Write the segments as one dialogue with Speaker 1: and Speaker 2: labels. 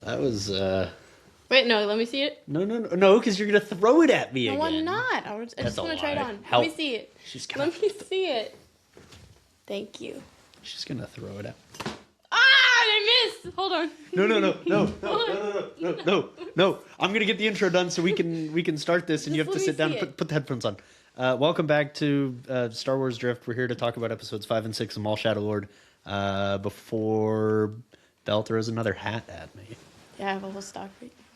Speaker 1: That was
Speaker 2: Wait, no, let me see it.
Speaker 1: no, because you're gonna throw it at me again.
Speaker 2: No, I'm not. I just want to try it on.
Speaker 1: Help.
Speaker 2: Let me see it.
Speaker 1: Let
Speaker 2: me see it. Thank you.
Speaker 1: She's gonna throw it at.
Speaker 2: Ah, I missed. Hold on.
Speaker 1: No. I'm gonna get the intro done so we can start this, and you have to sit down and put the headphones on. Welcome back to Star Wars Drift. We're here to talk about episodes 5 and 6 of Maul Shadow Lord. Before Belle throws another hat at me.
Speaker 2: Yeah, I have a whole stock.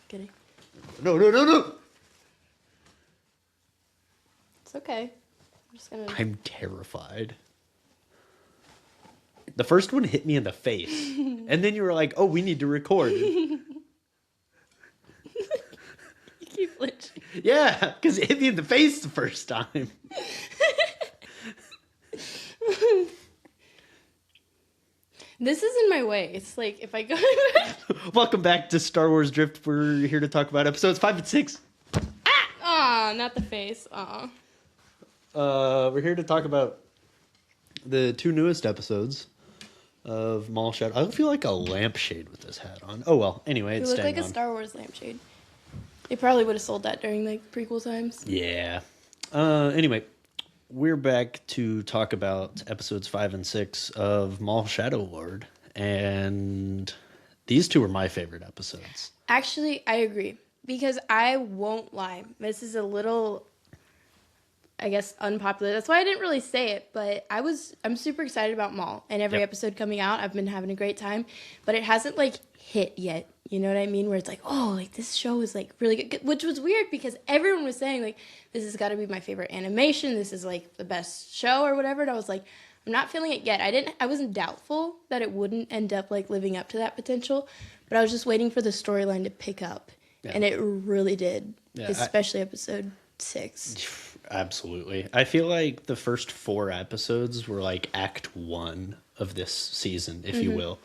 Speaker 2: Kidding.
Speaker 1: No.
Speaker 2: It's okay.
Speaker 1: I'm terrified. The first one hit me in the face, and then you were like, "Oh, we need to record."
Speaker 2: You keep flinching.
Speaker 1: Yeah, because it hit me in the face the first time.
Speaker 2: This is in my way. It's like if I go.
Speaker 1: Welcome back to Star Wars Drift. We're here to talk about episodes 5 and 6.
Speaker 2: Ah, not the face. Aw.
Speaker 1: We're here to talk about the two newest episodes of Maul Shadow. I feel like a lampshade with this hat on. Oh well. Anyway, it's
Speaker 2: You look
Speaker 1: staying
Speaker 2: like
Speaker 1: on.
Speaker 2: a Star Wars lampshade. They probably would have sold that during like prequel times.
Speaker 1: Yeah. Anyway, we're back to talk about episodes 5 and 6 of Maul Shadow Lord, and these two are my favorite episodes.
Speaker 2: Actually, I agree, because I won't lie. This is a little, I guess, unpopular. That's why I didn't really say it, but I'm super excited about Maul, and every episode coming out, I've been having a great time, but it hasn't like hit yet. You know what I mean? Where it's like, oh, like this show is like really good, which was weird because everyone was saying like, this has got to be my favorite animation. This is like the best show or whatever. And I was like, I'm not feeling it yet. I wasn't doubtful that it wouldn't end up like living up to that potential, but I was just waiting for the storyline to pick up, and it really did, especially episode 6.
Speaker 1: Absolutely. I feel like the first 4 episodes were like act 1 of this season, if you will,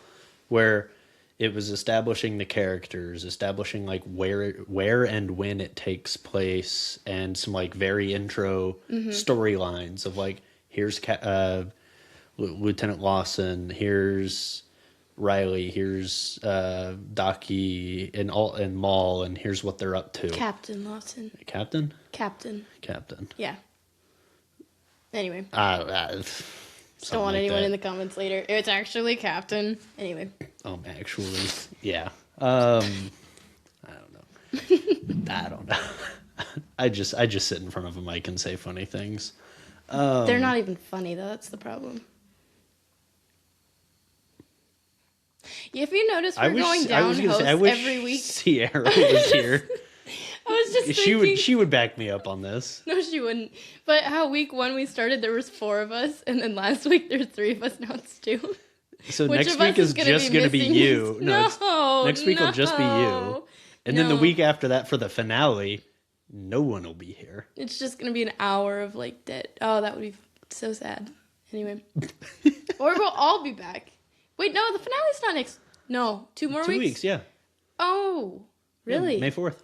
Speaker 1: where it was establishing the characters, establishing like where and when it takes place, and some like very intro storylines of like, here's Lieutenant Lawson, here's Riley, here's Daki and Maul, and here's what they're up to.
Speaker 2: Captain Lawson.
Speaker 1: Captain.
Speaker 2: Yeah. Anyway.
Speaker 1: Don't
Speaker 2: want
Speaker 1: like
Speaker 2: anyone
Speaker 1: that.
Speaker 2: in the comments later. It's actually Captain. Anyway.
Speaker 1: Actually, yeah. I don't know. I just sit in front of a mic and say funny things.
Speaker 2: They're not even funny though. That's the problem. If you notice, we're going down hosts every week.
Speaker 1: Sierra was here.
Speaker 2: I was just thinking,
Speaker 1: she would back me up on this.
Speaker 2: No, she wouldn't. But how week 1 we started, there was 4 of us, and then last week there's 3 of us. Now it's 2.
Speaker 1: So
Speaker 2: Which
Speaker 1: next
Speaker 2: of
Speaker 1: week
Speaker 2: us
Speaker 1: is just going to be you. Next week will just be you. And then the week after that for the finale, no one will be here.
Speaker 2: It's just going to be an hour of like dead. Oh, that would be so sad. Anyway. Or we'll all be back. Wait, no, the finale's not next. No, 2 more weeks?
Speaker 1: 2 weeks, yeah.
Speaker 2: Oh, really?
Speaker 1: Yeah, May 4th.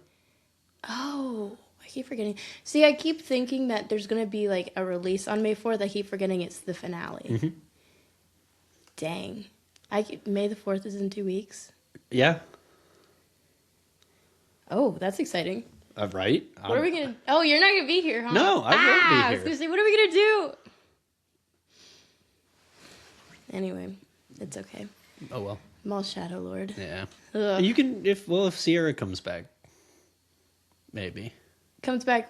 Speaker 2: Oh, I keep forgetting. See, I keep thinking that there's going to be like a release on May 4th. I keep forgetting it's the finale.
Speaker 1: Mm-hmm.
Speaker 2: Dang. May the 4th is in 2 weeks?
Speaker 1: Yeah.
Speaker 2: Oh, that's exciting.
Speaker 1: Right?
Speaker 2: What are we going to... Oh, you're not going to be here, huh?
Speaker 1: No, I won't be here.
Speaker 2: I was going to say, what are we going to do? Anyway, it's okay.
Speaker 1: Oh, well.
Speaker 2: Maul Shadow Lord.
Speaker 1: Yeah.
Speaker 2: Ugh.
Speaker 1: You can... If Sierra comes back. Maybe.
Speaker 2: Comes back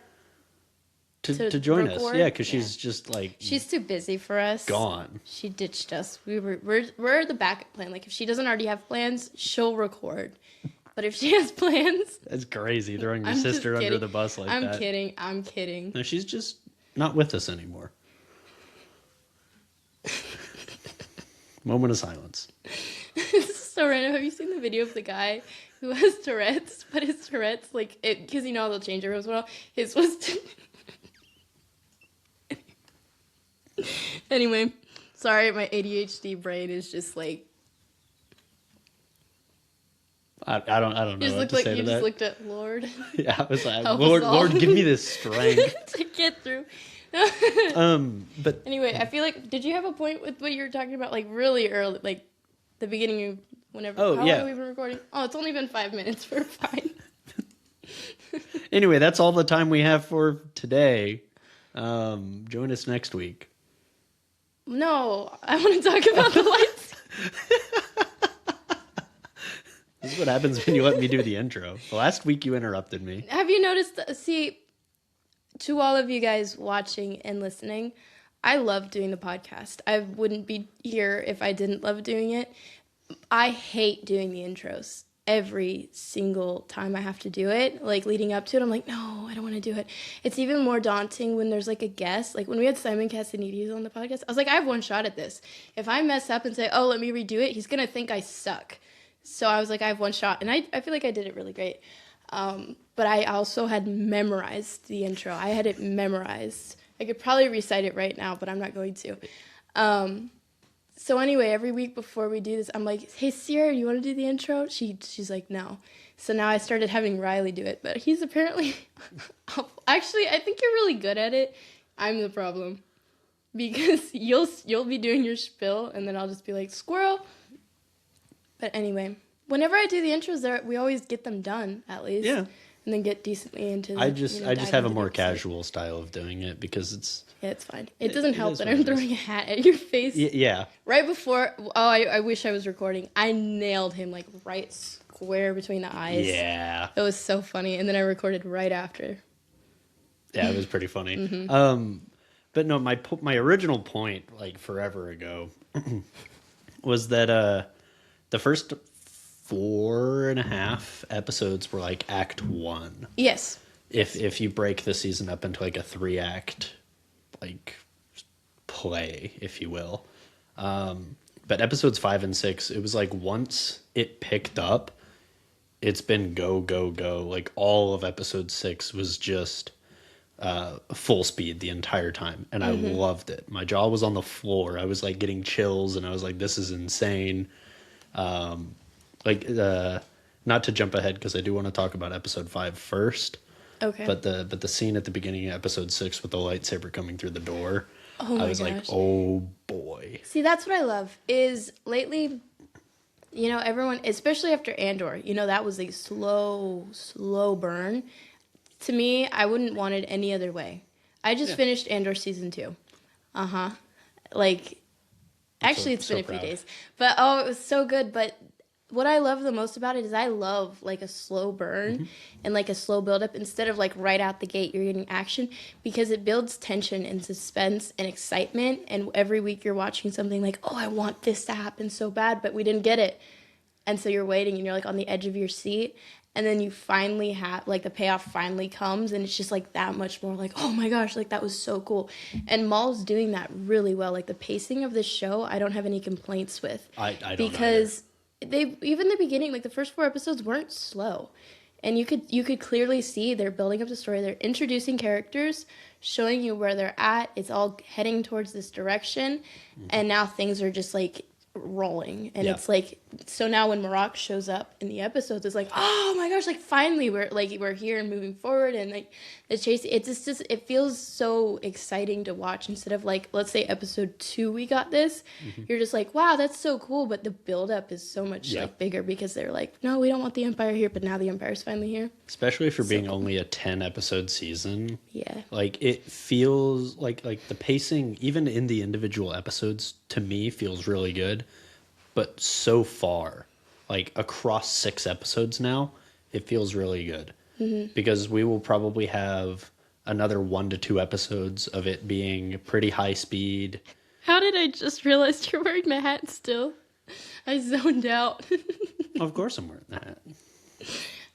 Speaker 1: to join
Speaker 2: record?
Speaker 1: us. Yeah, because she's just like...
Speaker 2: She's too busy for us.
Speaker 1: Gone.
Speaker 2: She ditched us. We're the backup plan. Like, if she doesn't already have plans, she'll record. But if she has plans...
Speaker 1: That's crazy, throwing your sister under the bus like that.
Speaker 2: I'm kidding.
Speaker 1: No, she's just not with us anymore. Moment of silence.
Speaker 2: This is so random. Have you seen the video of the guy who has Tourette's? But his Tourette's, like, because you know they'll change your rooms well. His was... Anyway, sorry, my ADHD brain is just like...
Speaker 1: I don't know what to say to that.
Speaker 2: You just looked at Lord.
Speaker 1: Yeah, I was like, Lord, give me this strength.
Speaker 2: To get through.
Speaker 1: But
Speaker 2: anyway, I feel like, did you have a point with what you were talking about, like, really early, like, the beginning of whenever.
Speaker 1: Oh,
Speaker 2: how
Speaker 1: yeah.
Speaker 2: long have we been recording? Oh, it's only been 5 minutes. We're fine.
Speaker 1: Anyway, that's all the time we have for today. Join us next week.
Speaker 2: No, I want to talk about the lights.
Speaker 1: This is what happens when you let me do the intro. Last week you interrupted me.
Speaker 2: Have you noticed? See, to all of you guys watching and listening, I love doing the podcast. I wouldn't be here if I didn't love doing it. I hate doing the intros. Every single time I have to do it, like leading up to it, I'm like, no, I don't want to do it. It's even more daunting when there's like a guest. Like when we had Simon Cassanides on the podcast, I was like, I have one shot at this. If I mess up and say, oh, let me redo it, he's going to think I suck. So I was like, I have one shot. And I feel like I did it really great. But I also had memorized the intro. I had it memorized. I could probably recite it right now, but I'm not going to. So anyway, every week before we do this, I'm like, hey, Sierra, you want to do the intro? She's like, no. So now I started having Riley do it, but he's apparently... Actually, I think you're really good at it. I'm the problem. Because you'll be doing your spiel, and then I'll just be like, squirrel. But anyway, whenever I do the intros, we always get them done, at least.
Speaker 1: Yeah.
Speaker 2: And then get decently into the,
Speaker 1: I just have a more
Speaker 2: episode.
Speaker 1: casual style of doing it because it's...
Speaker 2: Yeah, it's fine. It doesn't help
Speaker 1: is
Speaker 2: that
Speaker 1: what
Speaker 2: I'm
Speaker 1: it is.
Speaker 2: throwing a hat at your face.
Speaker 1: Yeah.
Speaker 2: Right before... Oh, I wish I was recording. I nailed him, like, right square between the eyes.
Speaker 1: Yeah.
Speaker 2: It was so funny. And then I recorded right after.
Speaker 1: Yeah, it was pretty funny.
Speaker 2: Mm-hmm.
Speaker 1: But no, my original point, like forever ago, was that the first 4.5 episodes were like Act 1.
Speaker 2: Yes.
Speaker 1: If you break the season up into like a 3-act like play, if you will. But episodes 5 and 6, it was like once it picked up, it's been go, go, go. Like all of episode 6 was just full speed the entire time. And I loved it. My jaw was on the floor. I was like getting chills and I was like, this is insane. Not to jump ahead because I do want to talk about episode 5 first.
Speaker 2: Okay.
Speaker 1: But the scene at the beginning of episode 6 with the lightsaber coming through the door,
Speaker 2: Oh my
Speaker 1: I was like, oh boy.
Speaker 2: See, that's what I love, is lately, you know, everyone, especially after Andor, you know, that was a slow burn. To me, I wouldn't want it any other way. I just finished Andor season 2. Like, actually, it's been a few days. But, oh, it was so good. But what I love the most about it is I love, like, a slow burn and, like, a slow build-up. Instead of, like, right out the gate, you're getting action. Because it builds tension and suspense and excitement. And every week you're watching something like, oh, I want this to happen so bad, but we didn't get it. And so you're waiting and you're, like, on the edge of your seat. And then you finally have, like, the payoff finally comes, and it's just, like, that much more, like, oh, my gosh, like, that was so cool. And Maul's doing that really well. Like, the pacing of this show, I don't have any complaints with.
Speaker 1: I don't
Speaker 2: because even the beginning, like, the first 4 episodes weren't slow. And you could clearly see they're building up the story. They're introducing characters, showing you where they're at. It's all heading towards this direction. And now things are just, like, rolling, and it's like, so now when Marak shows up in the episodes, it's like, oh my gosh, like finally we're here and moving forward, and like the chase, it's just it feels so exciting to watch, instead of like, let's say episode 2 we got this, you're just like, wow, that's so cool, but the build up is so much like bigger, because they're like, no, we don't want the Empire here, but now the Empire's finally here.
Speaker 1: Especially for being only a 10 episode season.
Speaker 2: Yeah.
Speaker 1: Like it feels like the pacing, even in the individual episodes, to me feels really good. But so far, like across 6 episodes now, it feels really good. Because we will probably have another 1 to 2 episodes of it being pretty high speed.
Speaker 2: How did I just realize you're wearing my hat still? I zoned out.
Speaker 1: Of course I'm wearing that.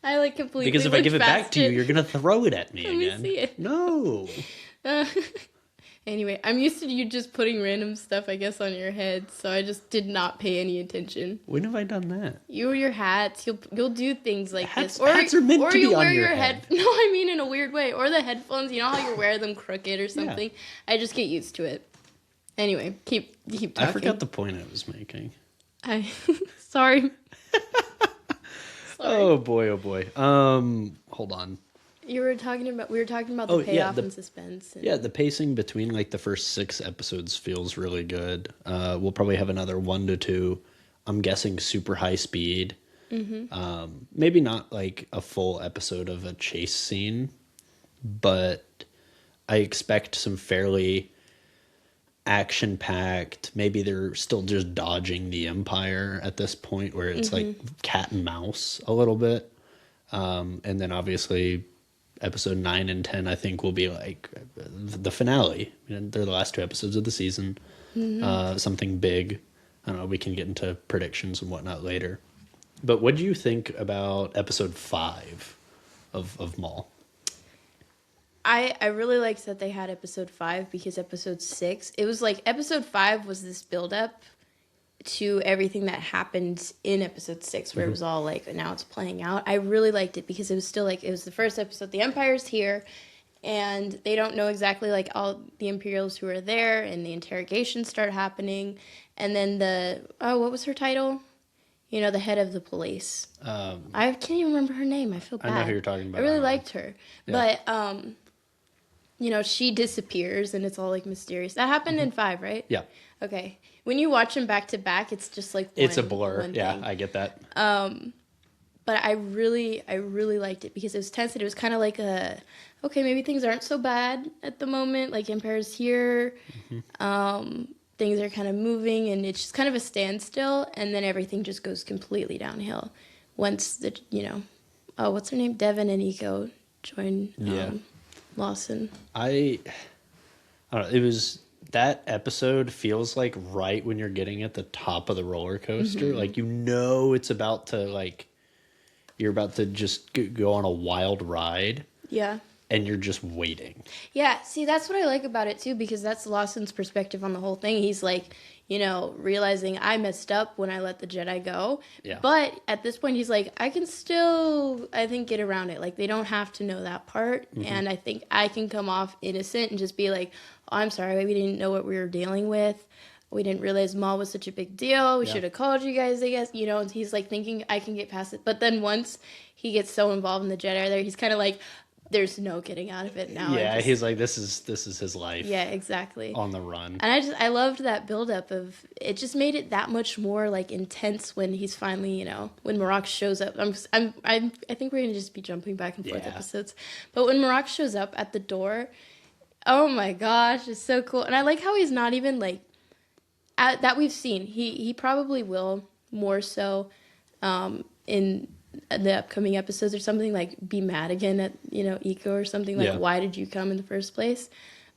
Speaker 2: I like completely
Speaker 1: Because if I give it back
Speaker 2: past
Speaker 1: to you, you're going to throw it at me
Speaker 2: Let me
Speaker 1: again.
Speaker 2: see it.
Speaker 1: No.
Speaker 2: Anyway, I'm used to you just putting random stuff, I guess, on your head, so I just did not pay any attention.
Speaker 1: When have I done that?
Speaker 2: You or your hats, you'll do things like
Speaker 1: Hats,
Speaker 2: this. Or,
Speaker 1: hats are meant
Speaker 2: or
Speaker 1: to
Speaker 2: you
Speaker 1: be
Speaker 2: wear
Speaker 1: on your
Speaker 2: your
Speaker 1: head.
Speaker 2: No, I mean in a weird way. Or the headphones, you know how you wear them crooked or something? I just get used to it. Anyway, keep talking.
Speaker 1: I forgot the point I was making.
Speaker 2: Sorry.
Speaker 1: Oh boy, oh boy. Hold on.
Speaker 2: We were talking about the payoff and suspense. And...
Speaker 1: Yeah, the pacing between like the first 6 episodes feels really good. We'll probably have another 1 to 2. I'm guessing super high speed. Maybe not like a full episode of a chase scene, but I expect some fairly action packed. Maybe they're still just dodging the Empire at this point, where it's like cat and mouse a little bit. And then obviously episode 9 and 10, I think, will be like the finale. They're the last 2 episodes of the season. Something big. I don't know. We can get into predictions and whatnot later. But what do you think about episode 5 of Maul?
Speaker 2: I really liked that they had episode 5 because episode 6, it was like episode 5 was this build up to everything that happened in episode 6 where it was all like, now it's playing out. I really liked it because it was still like, it was the first episode, the Empire's here and they don't know exactly like all the Imperials who are there, and the interrogations start happening, and then what was her title? You know, the head of the police. I can't even remember her name. I feel bad.
Speaker 1: I know who you're talking about.
Speaker 2: I really liked her. Yeah. But, you know, she disappears and it's all like mysterious. That happened in 5, right?
Speaker 1: Yeah.
Speaker 2: Okay. When you watch them back to back, it's just like
Speaker 1: it's a blur. Yeah, I get that.
Speaker 2: But I really liked it because it was tense. It was kind of like okay, maybe things aren't so bad at the moment. Like Empire's here. Things are kind of moving and it's just kind of a standstill, and then everything just goes completely downhill once what's her name? Devin and Eco join Lawson.
Speaker 1: I don't know. It was, that episode feels like right when you're getting at the top of the roller coaster. Like, it's about to, like, you're about to just go on a wild ride.
Speaker 2: Yeah.
Speaker 1: And you're just waiting.
Speaker 2: Yeah, see, that's what I like about it, too, because that's Lawson's perspective on the whole thing. He's like, realizing I messed up when I let the Jedi go. Yeah. But at this point, he's like, I can still, I think, get around it. Like, they don't have to know that part. And I think I can come off innocent and just be like, oh, I'm sorry, we didn't know what we were dealing with. We didn't realize Maul was such a big deal. We should have called you guys, I guess. And he's like thinking, I can get past it. But then once he gets so involved in the Jedi there, he's kind of like, there's no getting out of it now.
Speaker 1: Yeah, he's like, this is his life.
Speaker 2: Yeah, exactly.
Speaker 1: On the run.
Speaker 2: And I loved that buildup of, it just made it that much more like intense when he's finally, when Marok shows up. I think we're gonna just be jumping back and forth episodes. But when Marok shows up at the door, oh my gosh, it's so cool. And I like how he's not even like, that we've seen. He probably will more so in the upcoming episodes or something, like be mad again at Eco or something, like why did you come in the first place?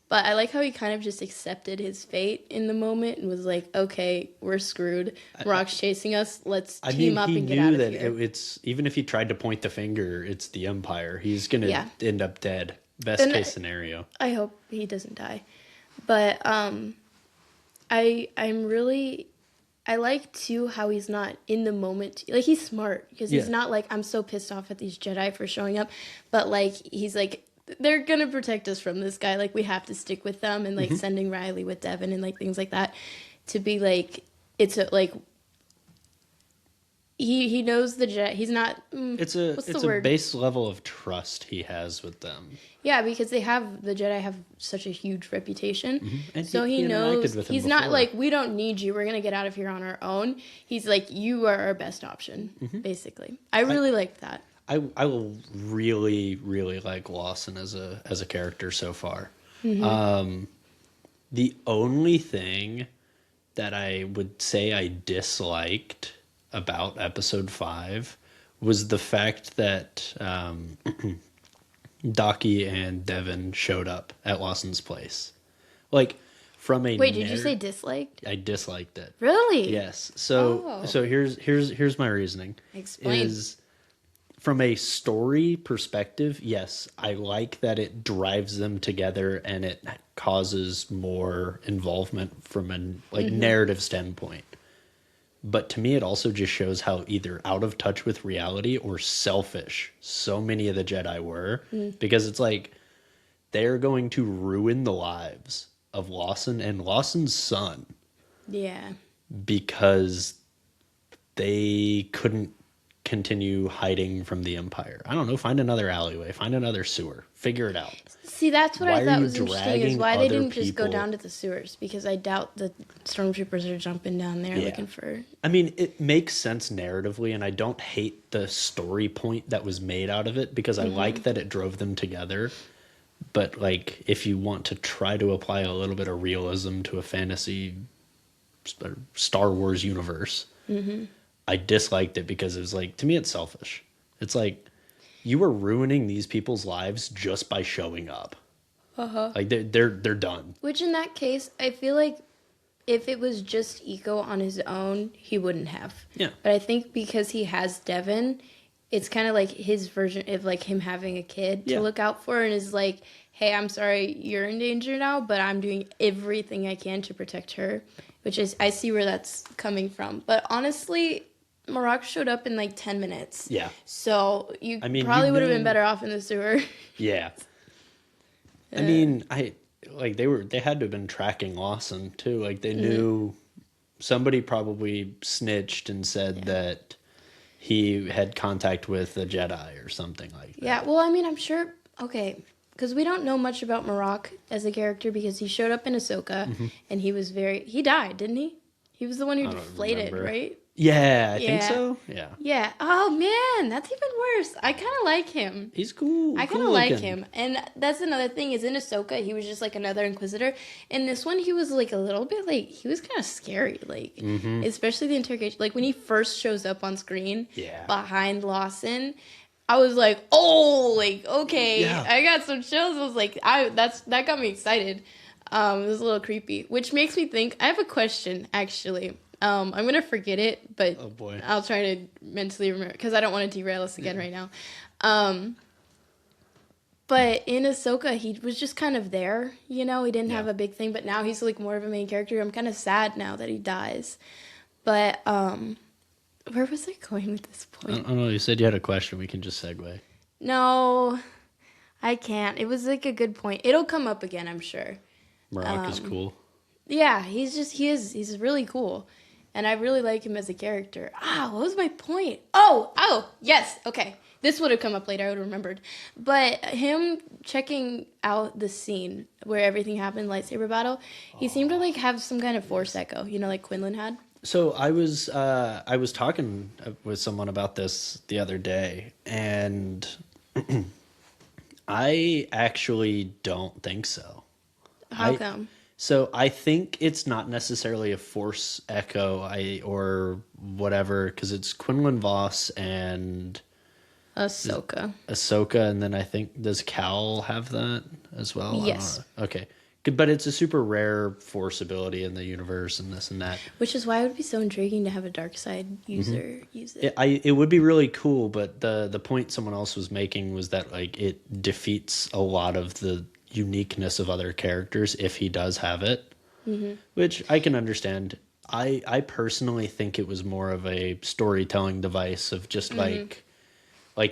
Speaker 2: But I like how he kind of just accepted his fate in the moment and was like, okay, we're screwed. Rock's chasing us, let's team up and get out of here. He knew that
Speaker 1: it's, even if he tried to point the finger, it's the Empire. He's gonna end up dead. Best case scenario.
Speaker 2: I hope he doesn't die. But I like, too, how he's not in the moment. Like, he's smart, because he's not like, I'm so pissed off at these Jedi for showing up. But, like, he's like, they're going to protect us from this guy. Like, we have to stick with them. And, like, sending Riley with Devin and, like, things like that. To be, like, it's, he knows the Jedi. He's not.
Speaker 1: It's a base level of trust he has with them.
Speaker 2: Yeah, because the Jedi have such a huge reputation. And so he knows he's not like, we don't need you. We're gonna get out of here on our own. He's like, you are our best option, basically. I really liked that.
Speaker 1: I will really, really like Lawson as a character so far. The only thing that I would say I disliked about episode 5 was the fact that Docky and Devin showed up at Lawson's place. Like, from a
Speaker 2: did you say disliked?
Speaker 1: I disliked it.
Speaker 2: Really?
Speaker 1: Yes. So here's my reasoning.
Speaker 2: Explain.
Speaker 1: Is from a story perspective, yes, I like that it drives them together and it causes more involvement from a narrative standpoint. But to me, it also just shows how either out of touch with reality or selfish so many of the Jedi were. Because it's like, they're going to ruin the lives of Lawson and Lawson's son.
Speaker 2: Yeah.
Speaker 1: Because they couldn't continue hiding from the Empire? I don't know. Find another alleyway. Find another sewer. Figure it out.
Speaker 2: See, that's what
Speaker 1: Why
Speaker 2: I
Speaker 1: are
Speaker 2: thought
Speaker 1: you
Speaker 2: was interesting is
Speaker 1: dragging
Speaker 2: why they
Speaker 1: other
Speaker 2: didn't just go
Speaker 1: people?
Speaker 2: down to the sewers, because I doubt the stormtroopers are jumping down there
Speaker 1: Yeah.
Speaker 2: looking for.
Speaker 1: I mean, it makes sense narratively, and I don't hate the story point that was made out of it because I like that it drove them together. But, like, if you want to try to apply a little bit of realism to a fantasy Star Wars universe, I disliked it because it was like, to me, it's selfish. It's like, you were ruining these people's lives just by showing up. Like, they're done.
Speaker 2: Which in that case, I feel like if it was just Eco on his own, he wouldn't have.
Speaker 1: Yeah.
Speaker 2: But I think because he has Devin, it's kind of like his version of like him having a kid to look out for, and is like, hey, I'm sorry you're in danger now, but I'm doing everything I can to protect her. Which is, I see where that's coming from. But honestly, Marak showed up in like 10 minutes.
Speaker 1: Yeah.
Speaker 2: So you
Speaker 1: I mean,
Speaker 2: probably
Speaker 1: you
Speaker 2: would have
Speaker 1: knew-
Speaker 2: been better off in the sewer.
Speaker 1: Yeah. I mean, they had to have been tracking Lawson too. Like they knew somebody probably snitched and said that he had contact with a Jedi or something like that.
Speaker 2: Yeah, well, I mean, I'm sure, okay, because we don't know much about Marak as a character because he showed up in Ahsoka and he died, didn't he? He was the one who
Speaker 1: I don't
Speaker 2: deflated,
Speaker 1: remember.
Speaker 2: right?
Speaker 1: Yeah, I think
Speaker 2: Yeah.
Speaker 1: so. Yeah.
Speaker 2: Yeah. Oh, man, that's even worse. I kind of like him.
Speaker 1: He's cool.
Speaker 2: I kind of
Speaker 1: cool
Speaker 2: like
Speaker 1: looking.
Speaker 2: him. And that's another thing is in Ahsoka, he was just like another Inquisitor. In this one, he was like a little bit like, he was kind of scary. Like, especially the interrogation. Like when he first shows up on screen behind Lawson, I was like, oh, like, okay.
Speaker 1: Yeah.
Speaker 2: I got some chills. I was like, that got me excited. It was a little creepy, which makes me think, I have a question, actually. I'm going to forget it, but
Speaker 1: Oh, boy.
Speaker 2: I'll try to mentally remember, because I don't want to derail us again right now. But in Ahsoka, he was just kind of there, you know? He didn't have a big thing, but now he's like more of a main character. I'm kind of sad now that he dies. But, where was I going with this
Speaker 1: I
Speaker 2: point?
Speaker 1: don't know. You said you had a question. We can just segue.
Speaker 2: No, I can't. It was like a good point. It'll come up again, I'm sure.
Speaker 1: Marak is cool.
Speaker 2: Yeah, he's really cool. And I really like him as a character. What was my point? Oh, yes, okay. This would have come up later, I would have remembered. But him checking out the scene where everything happened, lightsaber battle, he seemed to like have some kind of force echo, you know, like Quinlan had.
Speaker 1: So I was talking with someone about this the other day, and I actually don't think so.
Speaker 2: How come?
Speaker 1: So I think it's not necessarily a force echo or whatever, because it's Quinlan Voss and
Speaker 2: Ahsoka.
Speaker 1: Ahsoka, and then I think, does Cal have that as well? I don't
Speaker 2: Yes.
Speaker 1: know. Okay. Good, but it's a super rare force ability in the universe and this and that.
Speaker 2: Which is why it would be so intriguing to have a dark side user use it.
Speaker 1: It would be really cool, but the point someone else was making was that like it defeats a lot of the uniqueness of other characters if he does have it, which I can understand. I personally think it was more of a storytelling device of just like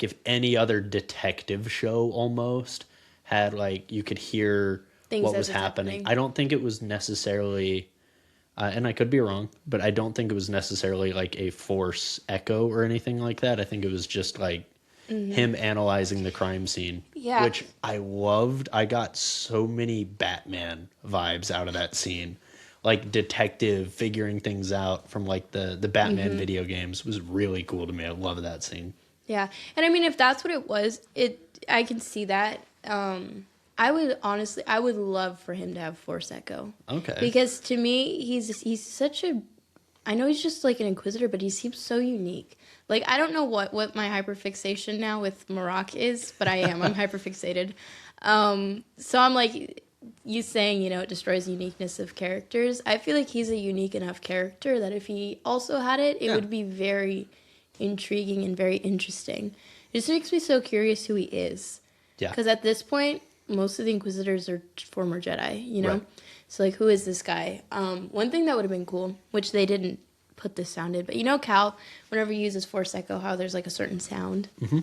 Speaker 1: if any other detective show almost had like you could hear
Speaker 2: Things
Speaker 1: what
Speaker 2: as
Speaker 1: was
Speaker 2: it's
Speaker 1: happening.
Speaker 2: happening.
Speaker 1: I don't think it was necessarily, and I could be wrong, but I don't think it was necessarily like a force echo or anything like that. I think it was just like him analyzing the crime scene,
Speaker 2: Yeah.
Speaker 1: which I loved. I got so many Batman vibes out of that scene. Like detective figuring things out from like the Batman video games was really cool to me. I love that scene.
Speaker 2: Yeah. And I mean, if that's what it was, I can see that. I would love for him to have Force Echo.
Speaker 1: Okay.
Speaker 2: Because to me, he's such a, I know he's just like an Inquisitor, but he seems so unique. Like, I don't know what my hyperfixation now with Marak is, but I am. I'm hyperfixated. So I'm like, you saying, you know, it destroys the uniqueness of characters. I feel like he's a unique enough character that if he also had it, it would be very intriguing and very interesting. It just makes me so curious who he is.
Speaker 1: Yeah.
Speaker 2: Because at this point, most of the Inquisitors are former Jedi, you know?
Speaker 1: Right.
Speaker 2: So, like, who is this guy? One thing that would have been cool, which they didn't put this sound in, but you know Cal, whenever he uses Force Echo, how there's, like, a certain sound? Mm-hmm.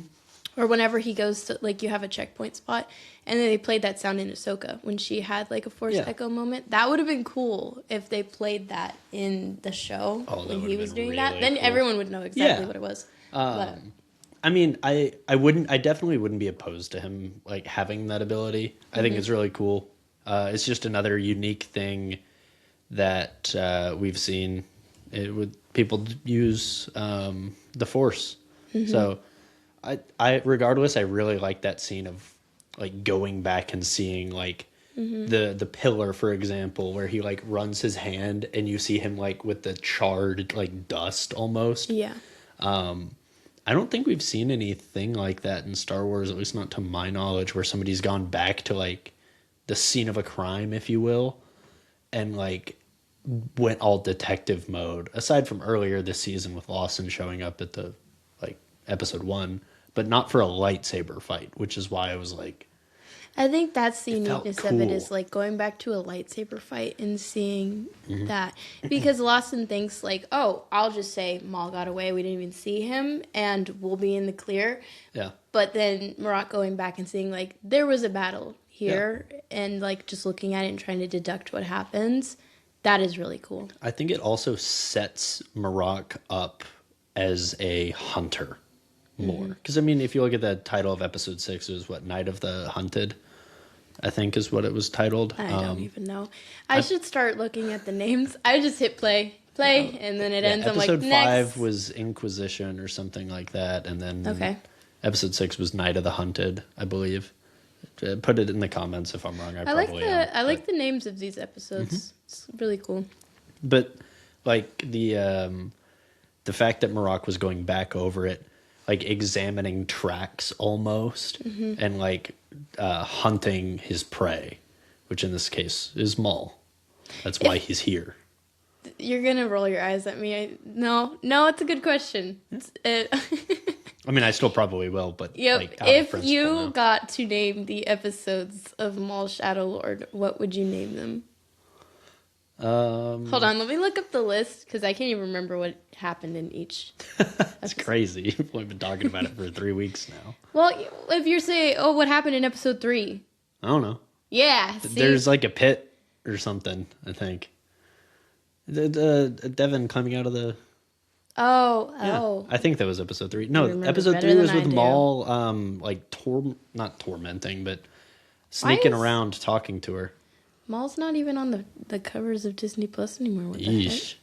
Speaker 2: Or whenever he goes to, like, you have a checkpoint spot, and then they played that sound in Ahsoka when she had, like, a Force Echo moment. That would have been cool if they played that in the show
Speaker 1: Oh, that
Speaker 2: when
Speaker 1: would
Speaker 2: he
Speaker 1: have
Speaker 2: was
Speaker 1: been
Speaker 2: doing that.
Speaker 1: really
Speaker 2: Then
Speaker 1: cool.
Speaker 2: everyone would know exactly
Speaker 1: Yeah.
Speaker 2: what it was. But
Speaker 1: I mean, I definitely wouldn't be opposed to him like having that ability. I think it's really cool. It's just another unique thing that we've seen with people use the Force. So I regardless, I really like that scene of like going back and seeing like the pillar, for example, where he like runs his hand and you see him like with the charred like dust almost.
Speaker 2: yeah.
Speaker 1: I don't think we've seen anything like that in Star Wars, at least not to my knowledge, where somebody's gone back to like the scene of a crime, if you will, and like went all detective mode. Aside from earlier this season with Lawson showing up at the like episode 1, but not for a lightsaber fight, which is why I was like,
Speaker 2: I think that's the
Speaker 1: It felt
Speaker 2: uniqueness of it,
Speaker 1: cool.
Speaker 2: is like going back to a lightsaber fight and seeing that. Because Lawson thinks like, oh, I'll just say Maul got away, we didn't even see him, and we'll be in the clear.
Speaker 1: yeah.
Speaker 2: But then Marat going back and seeing like there was a battle here, and like just looking at it and trying to deduct what happens, that is really cool.
Speaker 1: I think it also sets Marok up as a hunter more. Because, I mean, if you look at the title of episode 6, it was what, Night of the Hunted, I think is what it was titled.
Speaker 2: I don't even know. I should start looking at the names. I just hit play, and then it ends. I'm like,
Speaker 1: episode
Speaker 2: next.
Speaker 1: 5 was Inquisition or something like that. And then
Speaker 2: Okay.
Speaker 1: episode 6 was Night of the Hunted, I believe. Put it in the comments if I'm wrong. I
Speaker 2: like
Speaker 1: probably
Speaker 2: the
Speaker 1: am.
Speaker 2: I like the names of these episodes. It's really cool.
Speaker 1: But like the fact that Marok was going back over it, like examining tracks almost, and like hunting his prey, which in this case is Maul. That's why he's here.
Speaker 2: You're gonna roll your eyes at me. No, it's a good question.
Speaker 1: I mean, I still probably will, but
Speaker 2: Yep.
Speaker 1: like, out of
Speaker 2: If
Speaker 1: principle,
Speaker 2: you
Speaker 1: no.
Speaker 2: got to name the episodes of Maul Shadow Lord, what would you name them? Hold on, let me look up the list because I can't even remember what happened in each.
Speaker 1: It's crazy. We've been talking about it for 3 weeks now.
Speaker 2: Well, if you're saying, oh, what happened in episode 3?
Speaker 1: I don't know.
Speaker 2: Yeah, see?
Speaker 1: There's like a pit or something, I think. Devin climbing out of the... Yeah,
Speaker 2: Oh.
Speaker 1: I think that was episode 3.
Speaker 2: You
Speaker 1: No,
Speaker 2: remember
Speaker 1: episode
Speaker 2: better
Speaker 1: 3 was
Speaker 2: than I
Speaker 1: with
Speaker 2: do.
Speaker 1: Maul, like, not tormenting, but sneaking
Speaker 2: is-
Speaker 1: around talking to her.
Speaker 2: Maul's not even on the covers of Disney Plus anymore. What the heck?
Speaker 1: Yeesh.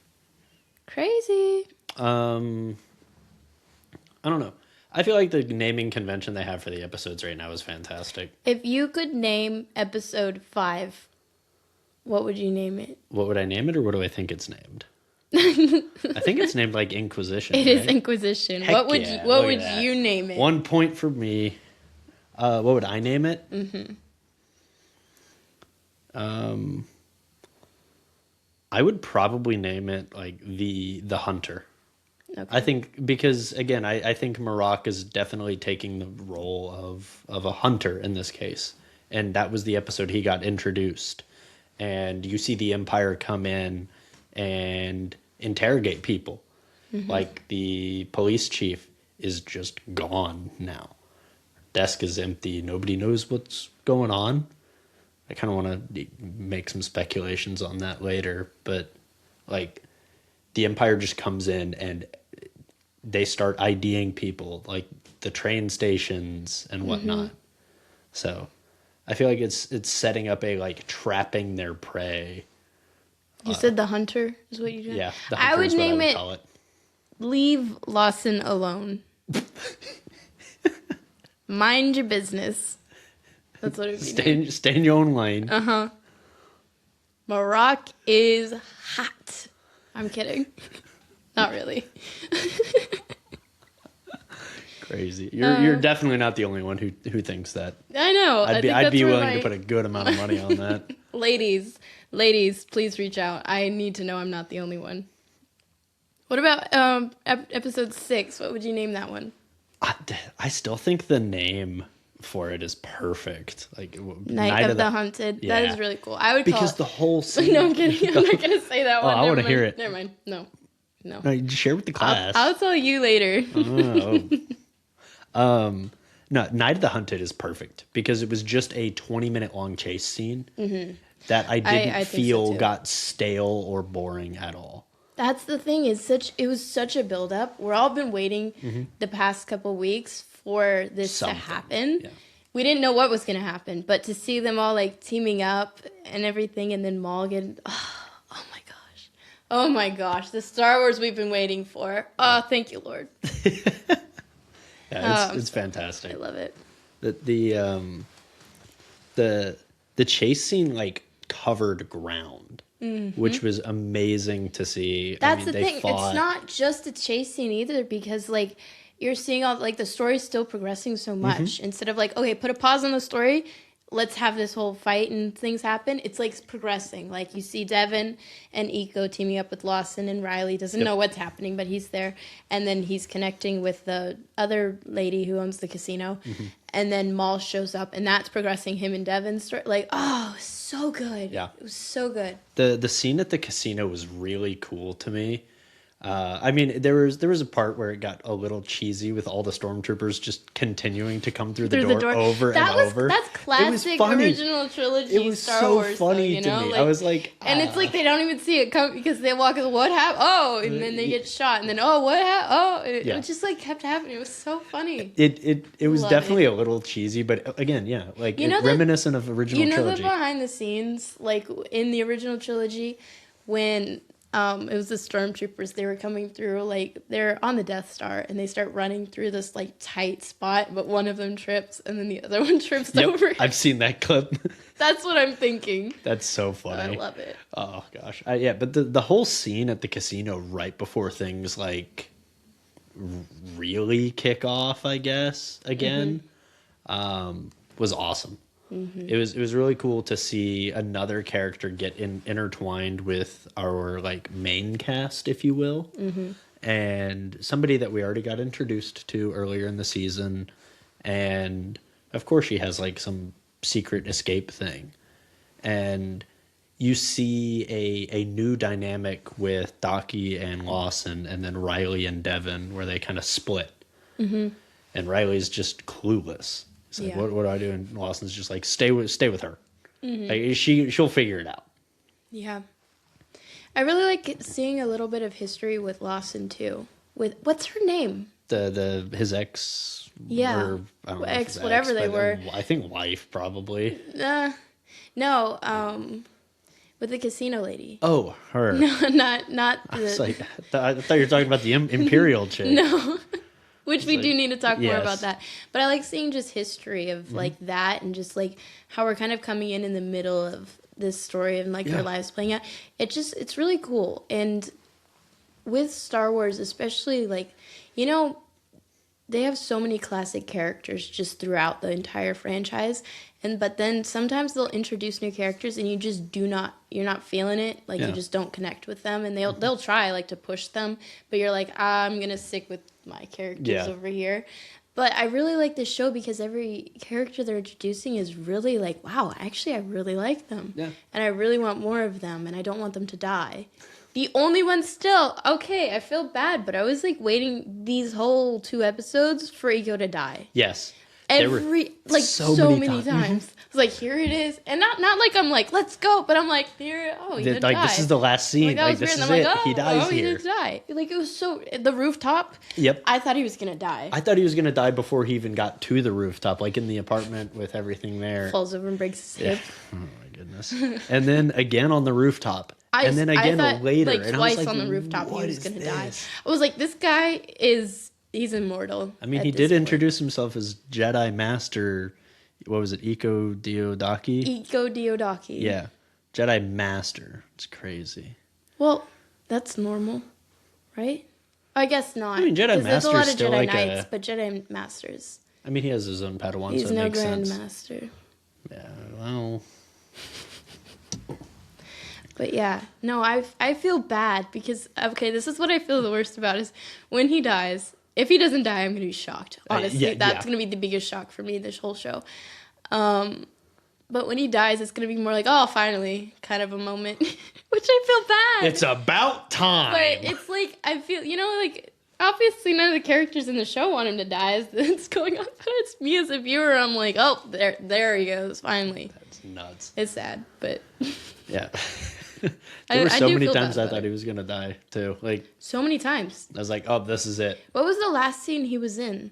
Speaker 2: Crazy.
Speaker 1: I don't know. I feel like the naming convention they have for the episodes right now is fantastic.
Speaker 2: If you could name episode 5, what would you name it?
Speaker 1: What would I name it, or what do I think it's named? I think it's named like Inquisition.
Speaker 2: It is
Speaker 1: right?
Speaker 2: Inquisition.
Speaker 1: Heck
Speaker 2: What would
Speaker 1: yeah,
Speaker 2: you what
Speaker 1: look at
Speaker 2: would
Speaker 1: that.
Speaker 2: you name it?
Speaker 1: 1 point for me. What would I name it? I would probably name it like the Hunter.
Speaker 2: Okay.
Speaker 1: I think because again, I think Marok is definitely taking the role of a hunter in this case, and that was the episode he got introduced, and you see the Empire come in and interrogate people, like the police chief is just gone now. Desk is empty. Nobody knows what's going on. I kind of want to make some speculations on that later, but like the Empire just comes in and they start IDing people, like the train stations and whatnot. So I feel like it's setting up a like trapping their prey.
Speaker 2: You said the Hunter is what you did?
Speaker 1: Yeah, the
Speaker 2: I
Speaker 1: Hunter
Speaker 2: would
Speaker 1: is what
Speaker 2: name it
Speaker 1: call it.
Speaker 2: Leave Lawson Alone. Mind your business. That's what it would be.
Speaker 1: Stay in your own lane.
Speaker 2: Marok is hot. I'm kidding. Not really.
Speaker 1: Crazy. You're definitely not the only one who thinks that.
Speaker 2: I know. I think
Speaker 1: I'd
Speaker 2: that's
Speaker 1: be
Speaker 2: where
Speaker 1: willing
Speaker 2: my-
Speaker 1: to put a good amount of money on that.
Speaker 2: Ladies, please reach out. I need to know I'm not the only one. What about episode 6? What would you name that one?
Speaker 1: I still think the name for it is perfect. Like
Speaker 2: Night of the Hunted.
Speaker 1: Yeah.
Speaker 2: That is really cool. I would
Speaker 1: because the
Speaker 2: call
Speaker 1: whole
Speaker 2: it.
Speaker 1: scene.
Speaker 2: No, I'm kidding. I'm not gonna say that one.
Speaker 1: I
Speaker 2: Never
Speaker 1: wanna hear
Speaker 2: mind.
Speaker 1: it.
Speaker 2: Never mind. No.
Speaker 1: No, you share with the class.
Speaker 2: I'll tell you later.
Speaker 1: No, Night of the Hunted is perfect because it was just a 20-minute long chase scene that I didn't
Speaker 2: I think so
Speaker 1: feel
Speaker 2: too.
Speaker 1: got stale or boring at all.
Speaker 2: That's the thing. It was such a build up. We're all been waiting the past couple weeks for this to happen. Yeah. We didn't know what was going to happen, but to see them all like teaming up and everything, and then Maul getting, oh my gosh, the Star Wars we've been waiting for. Oh, thank you, Lord.
Speaker 1: Yeah, it's fantastic.
Speaker 2: I love it.
Speaker 1: The chase scene like covered ground, which was amazing to see.
Speaker 2: That's the thing. It's not just a chase scene either, because like you're seeing all like the story's still progressing so much. Instead of like, okay, put a pause on the story, let's have this whole fight and things happen. It's like progressing. Like you see Devin and Eco teaming up with Lawson, and Riley doesn't know what's happening, but he's there. And then he's connecting with the other lady who owns the casino. And then Maul shows up, and that's progressing him and Devin's story. Like, oh, it was so good. Yeah. It was so good.
Speaker 1: The scene at the casino was really cool to me. I mean, there was a part where it got a little cheesy with all the stormtroopers just continuing to come through the door over and over.
Speaker 2: That's classic original trilogy
Speaker 1: it was
Speaker 2: Star
Speaker 1: so
Speaker 2: Wars,
Speaker 1: funny
Speaker 2: though, you know?
Speaker 1: to me.
Speaker 2: Like,
Speaker 1: I was like,
Speaker 2: and it's like they don't even see it come because they walk in, what happened? Oh, and then they get shot, and then what happened? Oh, it just like kept happening. It was so funny.
Speaker 1: It was definitely a little cheesy, but again, yeah, like reminiscent of original trilogy.
Speaker 2: You know the behind the scenes, like in the original trilogy, when it was the stormtroopers, they were coming through, like they're on the Death Star and they start running through this like tight spot, but one of them trips and then the other one trips over.
Speaker 1: I've seen that clip.
Speaker 2: That's what I'm thinking.
Speaker 1: That's so funny.
Speaker 2: I love it.
Speaker 1: Oh gosh. Yeah, but the whole scene at the casino right before things like really kick off, I guess, again, was awesome. It was really cool to see another character get intertwined with our like main cast, if you will, and somebody that we already got introduced to earlier in the season, and of course she has like some secret escape thing, and you see a new dynamic with Daki and Lawson, and then Riley and Devin, where they kind of split, and Riley's just clueless. It's like, what do I do? And Lawson's just like, stay with her. Like, she'll figure it out.
Speaker 2: Yeah. I really like seeing a little bit of history with Lawson too. With what's her name?
Speaker 1: His ex.
Speaker 2: Yeah.
Speaker 1: Or, I don't know
Speaker 2: ex, whatever they were.
Speaker 1: I think wife probably.
Speaker 2: No. With the casino lady.
Speaker 1: Oh, her.
Speaker 2: No, not.
Speaker 1: I was like, I thought you were talking about the Imperial chick.
Speaker 2: No. Which we do need to talk more about that. But I like seeing just history of like that, and just like how we're kind of coming in the middle of this story and like our lives playing out. It's really cool. And with Star Wars, especially, like, you know, they have so many classic characters just throughout the entire franchise. But then sometimes they'll introduce new characters and you're not feeling it. Like you just don't connect with them, and they'll try like to push them, but you're like, I'm going to stick with my characters over here. But I really like this show because every character they're introducing is really like, wow, actually I really like them. Yeah. And I really want more of them, and I don't want them to die. The only one still, okay, I feel bad, but I was like waiting these whole 2 episodes for Ego to die.
Speaker 1: Yes.
Speaker 2: So many times. It's like, here it is. And not like I'm like, let's go, but I'm like, here, he did die.
Speaker 1: This is the last scene. Like this is it. He dies here.
Speaker 2: He did die. Like, it was so, the rooftop.
Speaker 1: Yep.
Speaker 2: I thought he was going to die.
Speaker 1: I thought he was going to die before he even got to the rooftop, like in the apartment with everything there.
Speaker 2: Falls over and breaks his hip.
Speaker 1: Oh my goodness. And then again on the rooftop. And then again later.
Speaker 2: Like, twice on the rooftop he was going to die. I was like, this guy he's immortal.
Speaker 1: I mean, he did introduce himself as Jedi Master. What was it? Iko Diodaki?
Speaker 2: Iko Diodaki.
Speaker 1: Yeah. Jedi Master. It's crazy.
Speaker 2: Well, that's normal, right? I guess not.
Speaker 1: I mean, Jedi Master is still
Speaker 2: Jedi
Speaker 1: like
Speaker 2: Knights, but Jedi Masters.
Speaker 1: I mean, he has his own Padawan,
Speaker 2: He's
Speaker 1: so it makes sense.
Speaker 2: He's no Grand Master.
Speaker 1: Yeah, well...
Speaker 2: But yeah, no, I feel bad because, okay, this is what I feel the worst about is when he dies. If he doesn't die, I'm going to be shocked. Honestly, that's going to be the biggest shock for me this whole show. But when he dies, it's going to be more like, oh, finally, kind of a moment, which I feel bad.
Speaker 1: It's about time.
Speaker 2: But it's like, I feel, like, obviously none of the characters in the show want him to die as it's going on, but it's me as a viewer, I'm like, oh, there he goes, finally.
Speaker 1: That's nuts.
Speaker 2: It's sad, but...
Speaker 1: Yeah. There were so
Speaker 2: do
Speaker 1: many
Speaker 2: feel
Speaker 1: times
Speaker 2: bad
Speaker 1: I
Speaker 2: about
Speaker 1: thought
Speaker 2: it.
Speaker 1: he was gonna die too. Like
Speaker 2: So many times.
Speaker 1: I was like, oh, this is it.
Speaker 2: What was the last scene he was in?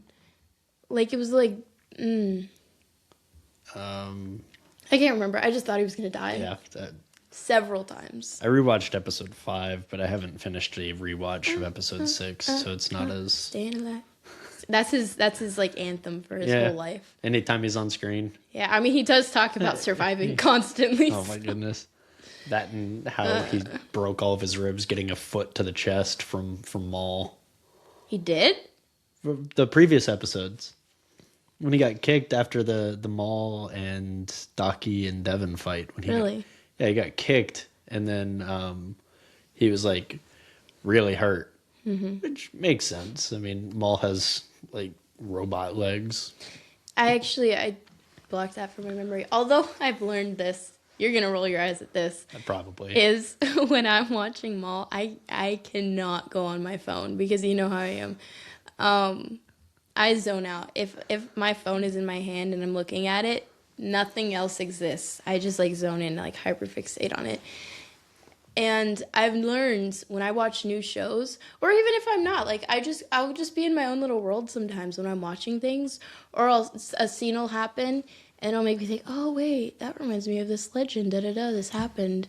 Speaker 2: Like, it was like, I can't remember. I just thought he was going to die.
Speaker 1: Yeah.
Speaker 2: Several times.
Speaker 1: I rewatched episode 5, but I haven't finished a rewatch of episode 6, so it's not as...
Speaker 2: Staying alive. That's his like anthem for his whole life.
Speaker 1: Anytime he's on screen.
Speaker 2: Yeah, I mean, he does talk about surviving constantly.
Speaker 1: Oh my goodness. That and how he broke all of his ribs getting a foot to the chest from Maul.
Speaker 2: He did?
Speaker 1: The previous episodes. When he got kicked after the Maul and Daki and Devin fight.
Speaker 2: Really?
Speaker 1: He got kicked, and then he was like really hurt. Which makes sense. I mean, Maul has like robot legs.
Speaker 2: I blocked that from my memory. Although I've learned this, you're gonna roll your eyes at this.
Speaker 1: Probably.
Speaker 2: Is when I'm watching Maul, I cannot go on my phone because you know how I am. I zone out. If my phone is in my hand and I'm looking at it, nothing else exists. I just like zone in, like hyperfixate on it. And I've learned when I watch new shows, or even if I'm not, like I'll just be in my own little world sometimes when I'm watching things, or a scene will happen and it'll make me think, oh wait, that reminds me of this legend, this happened.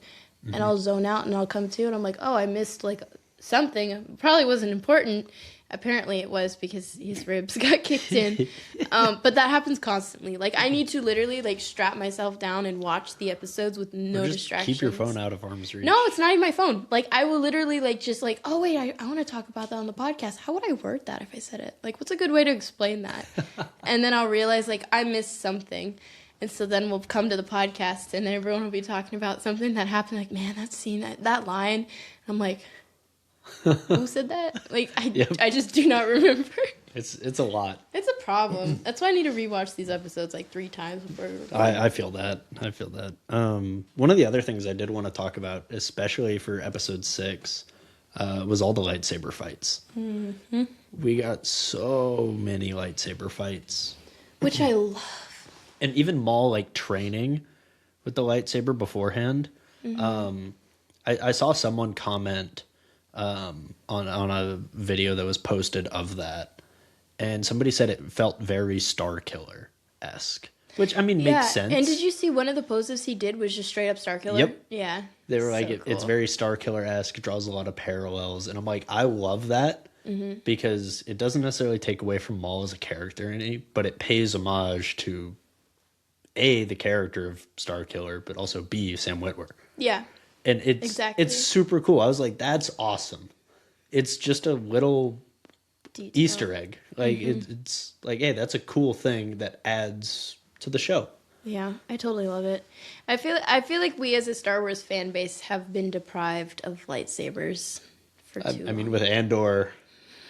Speaker 2: And I'll zone out and I'll come to and I'm like, oh, I missed like something. It probably wasn't important. Apparently it was because his ribs got kicked in. But that happens constantly. Like, I need to literally, like, strap myself down and watch the episodes with no distractions.
Speaker 1: Keep your phone out of arm's reach.
Speaker 2: No, it's not even my phone. Like, I will literally, like, just like, oh, wait, I want to talk about that on the podcast. How would I word that if I said it? Like, what's a good way to explain that? And then I'll realize, like, I missed something. And so then we'll come to the podcast and everyone will be talking about something that happened. Like, man, that scene, that line. And I'm like... Who said that? Like, I just do not remember.
Speaker 1: It's a lot.
Speaker 2: It's a problem. That's why I need to rewatch these episodes like 3 times before.
Speaker 1: I feel that. One of the other things I did want to talk about, especially for episode 6, was all the lightsaber fights. Mm-hmm. We got so many lightsaber fights,
Speaker 2: which I love.
Speaker 1: And even Maul like training with the lightsaber beforehand. Mm-hmm. I saw someone comment. On a video that was posted of that, and somebody said it felt very Starkiller-esque, which I mean makes sense.
Speaker 2: And did you see one of the poses he did was just straight up Starkiller?
Speaker 1: Yep.
Speaker 2: Yeah.
Speaker 1: They were like, it's very Starkiller-esque, draws a lot of parallels, and I'm like, I love that because it doesn't necessarily take away from Maul as a character any, but it pays homage to A, the character of Starkiller, but also B, Sam Witwer.
Speaker 2: Yeah.
Speaker 1: And it's super cool. I was like, that's awesome. It's just a little detail. Easter egg. Like it's like, hey, that's a cool thing that adds to the show.
Speaker 2: Yeah, I totally love it. I feel like we as a Star Wars fan base have been deprived of lightsabers for too long.
Speaker 1: I mean, with Andor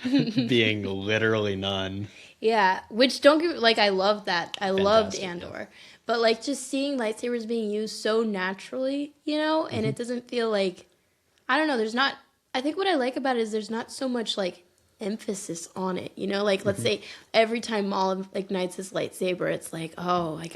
Speaker 1: being literally none.
Speaker 2: Yeah, which don't get like I love that. I loved Andor.
Speaker 1: Yeah.
Speaker 2: But, like, just seeing lightsabers being used so naturally, you know, and it doesn't feel like, I don't know, there's not, I think what I like about it is there's not so much, like, emphasis on it, you know? Like, let's say every time Maul ignites his lightsaber, it's like, oh, like,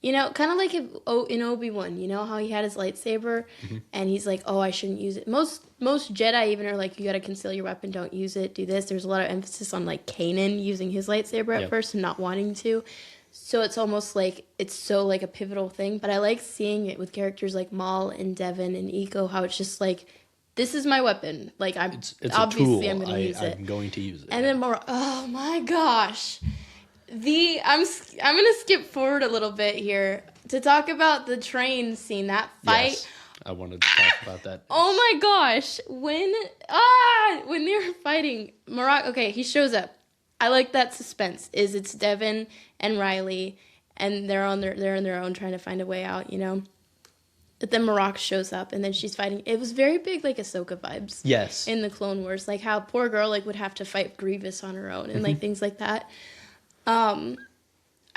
Speaker 2: you know, kind of like in Obi-Wan, you know, how he had his lightsaber, and he's like, oh, I shouldn't use it. Most Jedi even are like, you gotta conceal your weapon, don't use it, do this. There's a lot of emphasis on, like, Kanan using his lightsaber at first and not wanting to. So it's almost like it's so like a pivotal thing, but I like seeing it with characters like Maul and Devin and Iko, how it's just like, this is my weapon. Like it's obviously I'm going to use it.
Speaker 1: I'm going to use it.
Speaker 2: And then more, oh my gosh, I'm going to skip forward a little bit here to talk about the train scene, that fight.
Speaker 1: Yes, I wanted to talk about that.
Speaker 2: Oh my gosh, when they were fighting, okay, he shows up. I like that suspense. It's Devin and Riley, and they're on their own trying to find a way out, you know. But then Marok shows up, and then she's fighting. It was very big, like Ahsoka vibes.
Speaker 1: Yes.
Speaker 2: In the Clone Wars, like how poor girl like would have to fight Grievous on her own, and like things like that. I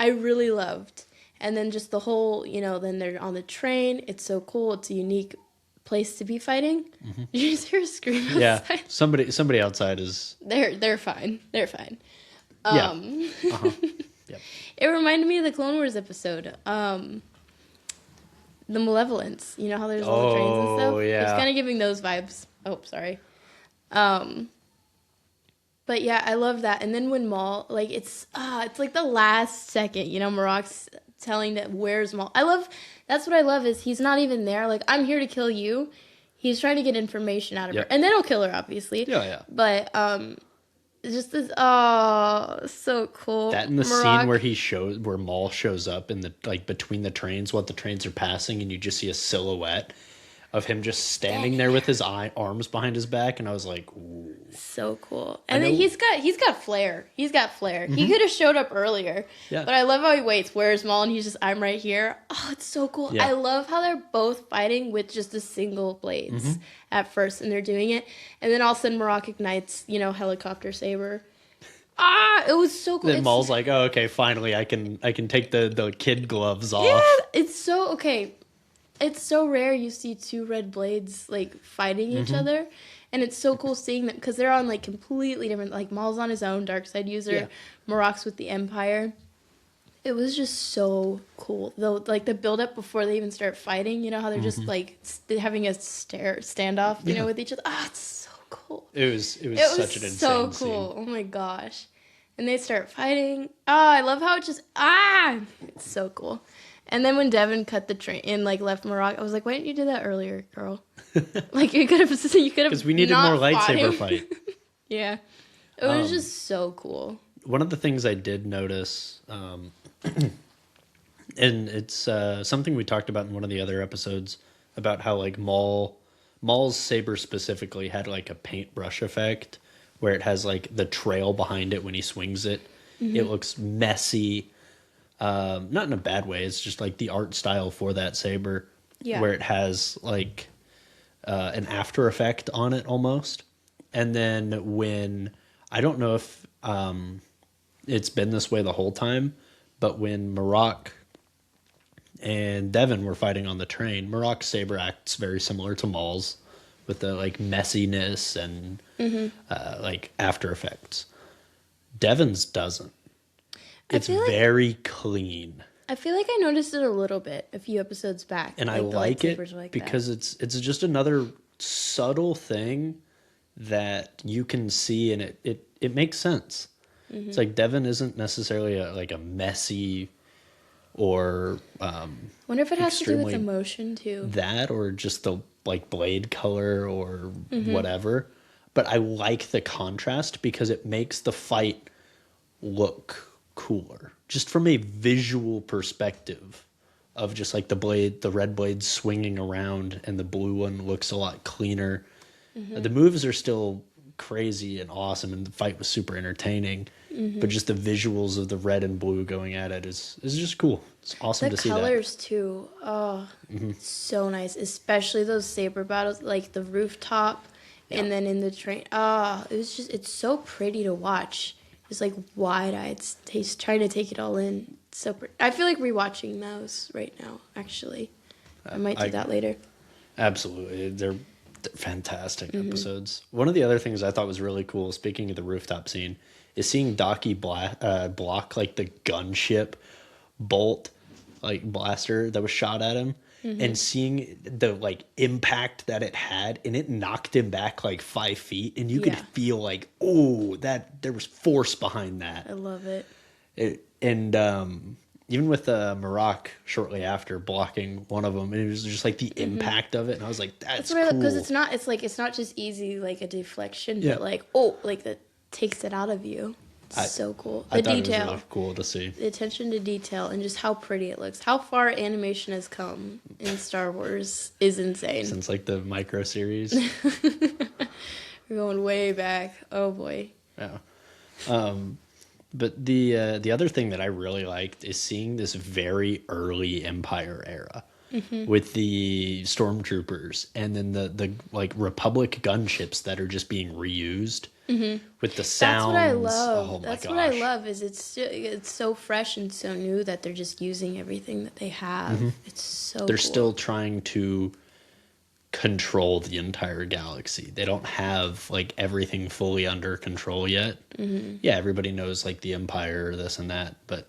Speaker 2: really loved, and then just the whole, you know, then they're on the train. It's so cool. It's a unique place to be fighting. Did you just hear a scream outside?
Speaker 1: Yeah, somebody outside is.
Speaker 2: They're fine. They're fine.
Speaker 1: Yeah. Yep.
Speaker 2: It reminded me of the Clone Wars episode. the Malevolence. You know how there's little trains and stuff?
Speaker 1: Oh, yeah.
Speaker 2: It's kind of giving those vibes. Oh, sorry. But yeah, I love that. And then when Maul, like, it's like the last second, you know, Marok's telling that where's Maul. That's what I love is he's not even there. Like, I'm here to kill you. He's trying to get information out of her. And then he'll kill her, obviously.
Speaker 1: Yeah.
Speaker 2: But, it's just this, so cool.
Speaker 1: That and the scene where Maul shows up in the, like, between the trains while the trains are passing, and you just see a silhouette of him just standing there with his arms behind his back, and I was like, ooh.
Speaker 2: So cool. And then he's got flair. He's got flair. He could have showed up earlier.
Speaker 1: Yeah.
Speaker 2: But I love how he waits. Where's Maul? And he's just, I'm right here. Oh, it's so cool.
Speaker 1: Yeah.
Speaker 2: I love how they're both fighting with just a single blades at first, and they're doing it. And then all of a sudden Marok ignites, you know, helicopter saber. It was so cool.
Speaker 1: Then Maul's like, oh, okay, finally I can take the kid gloves off.
Speaker 2: Yeah, it's so okay. It's so rare you see two red blades like fighting each other, and it's so cool seeing them because they're on like completely different. Like Maul's on his own dark side user, Marok's with the Empire. It was just so cool. Though, like the build up before they even start fighting, you know how they're just like having a standoff, you know, with each other. It's so cool.
Speaker 1: It was such an insane
Speaker 2: so cool. Scene. Oh my gosh! And they start fighting. I love how it just it's so cool. And then when Devin cut the train and like left Marok, I was like, "Why didn't you do that earlier, girl? Like you could have because
Speaker 1: we needed more lightsaber fight."
Speaker 2: Yeah, it was just so cool.
Speaker 1: One of the things I did notice, and it's something we talked about in one of the other episodes about how like Maul's saber specifically had like a paintbrush effect where it has like the trail behind it when he swings it. It looks messy. Not in a bad way. It's just like the art style for that saber, where it has like an after effect on it almost. And then when I don't know if it's been this way the whole time, but when Marok and Devin were fighting on the train, Marok's saber acts very similar to Maul's with the like messiness and like after effects. Devin's doesn't. It's very clean.
Speaker 2: I feel like I noticed it a little bit a few episodes back.
Speaker 1: And I like it because it's just another subtle thing that you can see, and it makes sense. It's like Devin isn't necessarily a messy or
Speaker 2: wonder if it has to do with emotion too.
Speaker 1: That or just the like blade color or whatever. But I like the contrast because it makes the fight look cooler just from a visual perspective of just like the red blade swinging around and the blue one looks a lot cleaner. The moves are still crazy and awesome and the fight was super entertaining, but just the visuals of the red and blue going at it is just cool. It's awesome to see that. The
Speaker 2: colors too. So nice, especially those saber battles, like the rooftop and then in the train. It's so pretty to watch. It's like wide-eyed. He's trying to take it all in. So I feel like rewatching those right now, actually. I might do that later.
Speaker 1: Absolutely. They're fantastic episodes. One of the other things I thought was really cool, speaking of the rooftop scene, is seeing Daki block like the gunship bolt, like blaster that was shot at him. And seeing the like impact that it had, and it knocked him back like 5 feet, and you could feel like, that there was force behind that.
Speaker 2: I love it.
Speaker 1: And even with Marok shortly after blocking one of them, it was just like the impact of it, and I was like, that's cool.
Speaker 2: Because it's not just easy like a deflection, but like that takes it out of you. It's so cool.
Speaker 1: I thought it was really cool to see.
Speaker 2: The attention to detail and just how pretty it looks. How far animation has come in Star Wars is insane.
Speaker 1: Since like the micro series.
Speaker 2: We're going way back. Oh boy.
Speaker 1: Yeah. But the other thing that I really liked is seeing this very early Empire era with the stormtroopers and then the like Republic gunships that are just being reused. With the sounds.
Speaker 2: That's what I love.
Speaker 1: Oh
Speaker 2: That's what I love is it's so fresh and so new that they're just using everything that they have. It's so
Speaker 1: They're
Speaker 2: cool.
Speaker 1: still trying to control the entire galaxy. They don't have like everything fully under control yet. Yeah, everybody knows like the Empire, this and that, but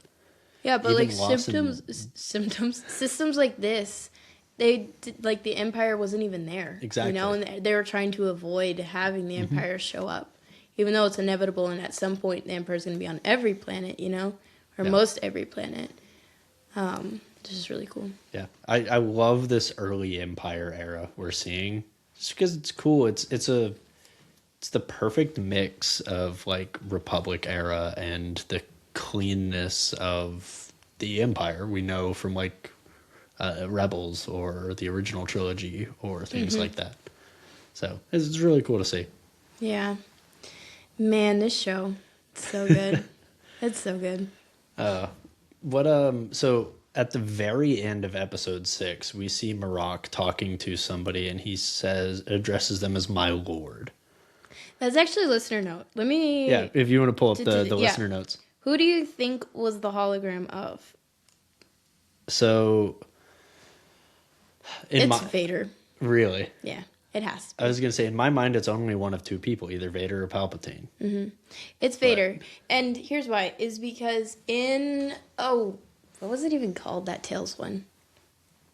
Speaker 2: like systems like this like the Empire wasn't even there.
Speaker 1: Exactly.
Speaker 2: You know, and they were trying to avoid having the Empire show up, even though it's inevitable, and at some point the Empire's going to be on every planet, you know, or most every planet. Which is really cool.
Speaker 1: Yeah, I love this early Empire era we're seeing, just because it's cool. It's the perfect mix of like Republic era and the cleanness of the Empire we know from like Rebels or the original trilogy or things like that. So it's really cool to see.
Speaker 2: Yeah, man, this show, it's so good. It's so good.
Speaker 1: So at the very end of episode 6, we see Marok talking to somebody, and he addresses them as my lord.
Speaker 2: That's actually a listener note. Let me.
Speaker 1: Yeah, if you want to pull up the listener notes.
Speaker 2: Who do you think was the hologram of?
Speaker 1: So,
Speaker 2: it's Vader.
Speaker 1: Really?
Speaker 2: Yeah, it has to be.
Speaker 1: I was going to say, in my mind, it's only one of two people, either Vader or Palpatine.
Speaker 2: Mm-hmm. It's Vader. And here's why. Is because what was it even called, that Tales one?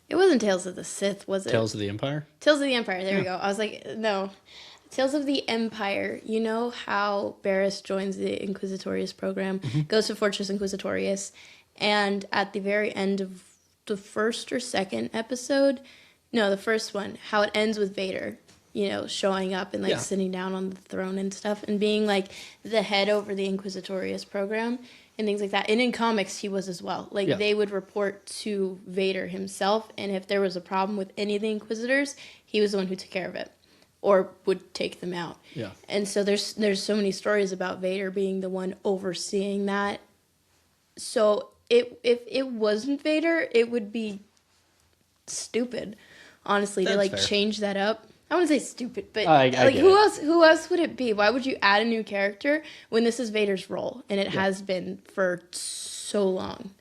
Speaker 2: It wasn't Tales of the Sith, was it?
Speaker 1: Tales of the Empire?
Speaker 2: Tales of the Empire, there we go. I was like, no. Tales of the Empire. You know how Barriss joins the Inquisitorius program, goes to Fortress Inquisitorius, and at the very end of the first or second episode, no, the first one, how it ends with Vader, you know, showing up and like sitting down on the throne and stuff and being like the head over the Inquisitorius program and things like that. And in comics, he was as well. Like they would report to Vader himself, and if there was a problem with any of the Inquisitors, he was the one who took care of it or would take them out.
Speaker 1: Yeah.
Speaker 2: And so there's so many stories about Vader being the one overseeing that. So if it wasn't Vader, it would be stupid, honestly, to like fair. Change that up. I wouldn't say stupid, but like who else would it be? Why would you add a new character when this is Vader's role and it has been for so long,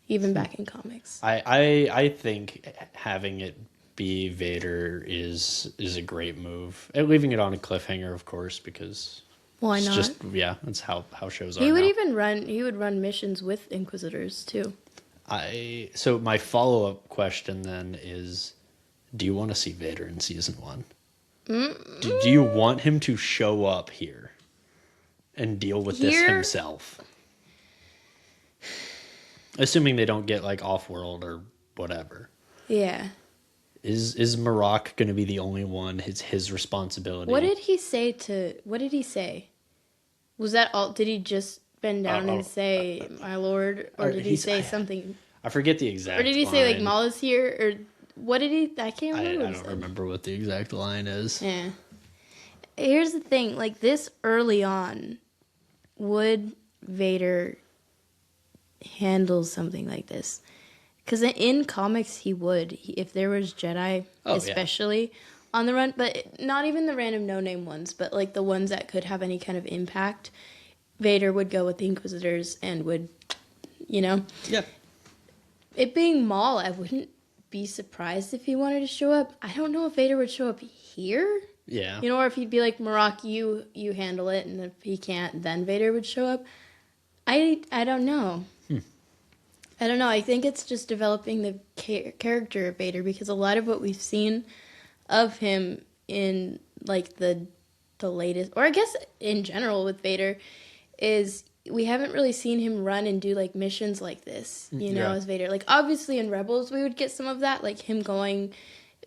Speaker 2: even back in comics?
Speaker 1: I think having it be Vader is a great move. And leaving it on a cliffhanger, of course, because
Speaker 2: why not?
Speaker 1: Just that's how shows are.
Speaker 2: He would run missions with Inquisitors too.
Speaker 1: So my follow-up question then is, do you want to see Vader in season 1? Do you want him to show up here and deal with this himself? Assuming they don't get like off-world or whatever.
Speaker 2: Yeah.
Speaker 1: Is Marok going to be the only one? It's his responsibility.
Speaker 2: What did he say? Was that all? Did he just bend down and say, "My lord," or did he say something?
Speaker 1: I forget the exact.
Speaker 2: Or did he say like Maul is here? Or what did he? I can't remember.
Speaker 1: I don't remember what the exact line is.
Speaker 2: Yeah. Here's the thing: like this early on, would Vader handle something like this? Because in comics, he would. If there was Jedi, especially on the run, but not even the random no-name ones, but like the ones that could have any kind of impact, Vader would go with the Inquisitors and would, you know?
Speaker 1: Yeah.
Speaker 2: It being Maul, I wouldn't be surprised if he wanted to show up. I don't know if Vader would show up here.
Speaker 1: Yeah.
Speaker 2: You know, or if he'd be like, Marok, you handle it, and if he can't, then Vader would show up. I don't know. I don't know. I think it's just developing the character of Vader, because a lot of what we've seen of him in like the latest, or I guess in general with Vader, is we haven't really seen him run and do like missions like this, you know, as Vader. Like obviously in Rebels we would get some of that, like him going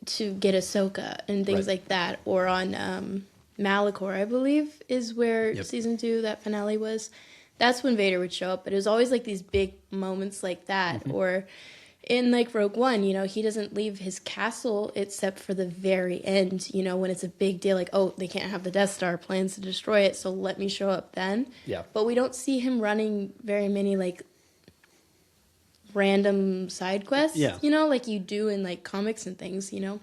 Speaker 2: to get Ahsoka and things like that, or on Malachor, I believe, is where season 2, that finale was. That's when Vader would show up, but it was always like these big moments like that. Or in like Rogue One, you know, he doesn't leave his castle except for the very end, you know, when it's a big deal, like, oh, they can't have the Death Star, plans to destroy it, so let me show up then.
Speaker 1: Yeah.
Speaker 2: But we don't see him running very many like random side quests, you know, like you do in like comics and things, you know.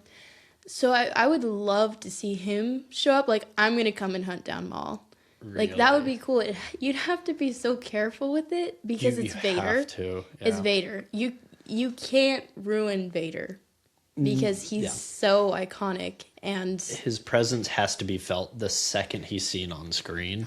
Speaker 2: So I would love to see him show up, like, I'm going to come and hunt down Maul. Really? Like, that would be cool. You'd have to be so careful with it because it's Vader.
Speaker 1: Have to. Yeah.
Speaker 2: It's Vader. You can't ruin Vader because he's so iconic, and
Speaker 1: his presence has to be felt the second he's seen on screen.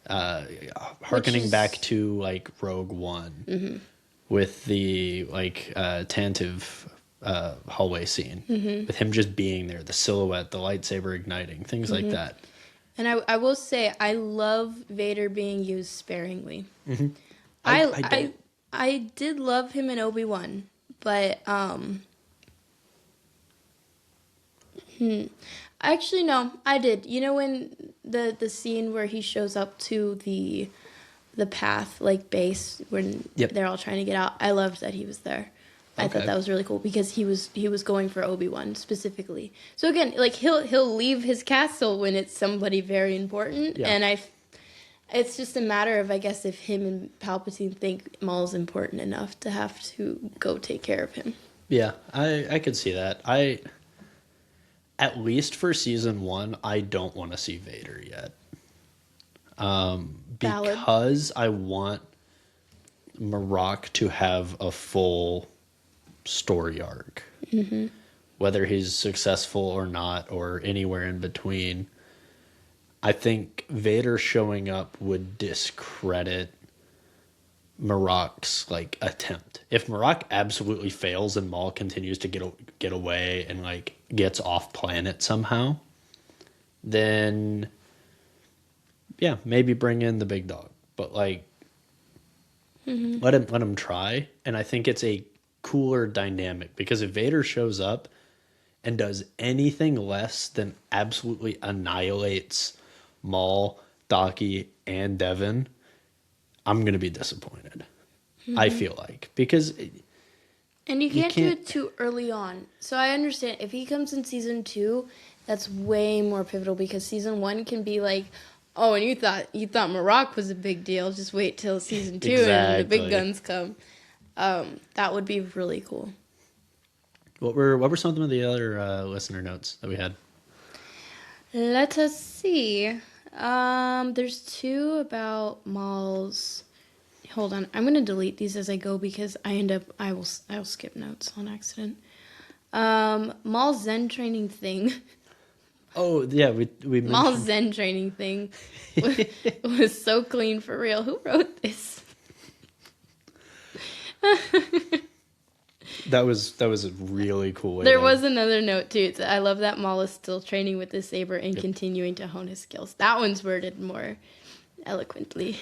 Speaker 1: Harkening back to like Rogue One with the like Tantive hallway scene with him just being there, the silhouette, the lightsaber igniting, things like that.
Speaker 2: And I will say, I love Vader being used sparingly. I did love him in Obi-Wan, but actually no, I did. You know when the scene where he shows up to the path like base when they're all trying to get out, I loved that he was there. I thought that was really cool because he was going for Obi-Wan specifically. So again, like he'll leave his castle when it's somebody very important, and it's just a matter of, I guess, if him and Palpatine think Maul's important enough to have to go take care of him.
Speaker 1: Yeah, I could see that. At least for season 1, I don't want to see Vader yet. Because I want Marok to have a full story arc. Whether he's successful or not, or anywhere in between. I think Vader showing up would discredit Marok's like attempt. If Marok absolutely fails and Maul continues to get away and like gets off planet somehow, then yeah, maybe bring in the big dog. But like let him try. And I think it's a cooler dynamic because if Vader shows up and does anything less than absolutely annihilates Maul, Daki, and Devin, I'm going to be disappointed. I feel like. Because...
Speaker 2: And you can't do it too early on. So I understand. If he comes in season 2, that's way more pivotal because season 1 can be like, oh, and you thought Marok was a big deal. Just wait till season 2 and the big guns come. That would be really cool.
Speaker 1: What were some of the other listener notes that we had?
Speaker 2: Let us see. There's 2 about Maul's. Hold on, I'm gonna delete these as I go because I will skip notes on accident. Maul's Zen training thing.
Speaker 1: Oh yeah, we mentioned
Speaker 2: Maul's Zen training thing was so clean for real. Who wrote this?
Speaker 1: That was a really cool way.
Speaker 2: There was another note too. I love that Maul is still training with the saber and continuing to hone his skills. That one's worded more eloquently.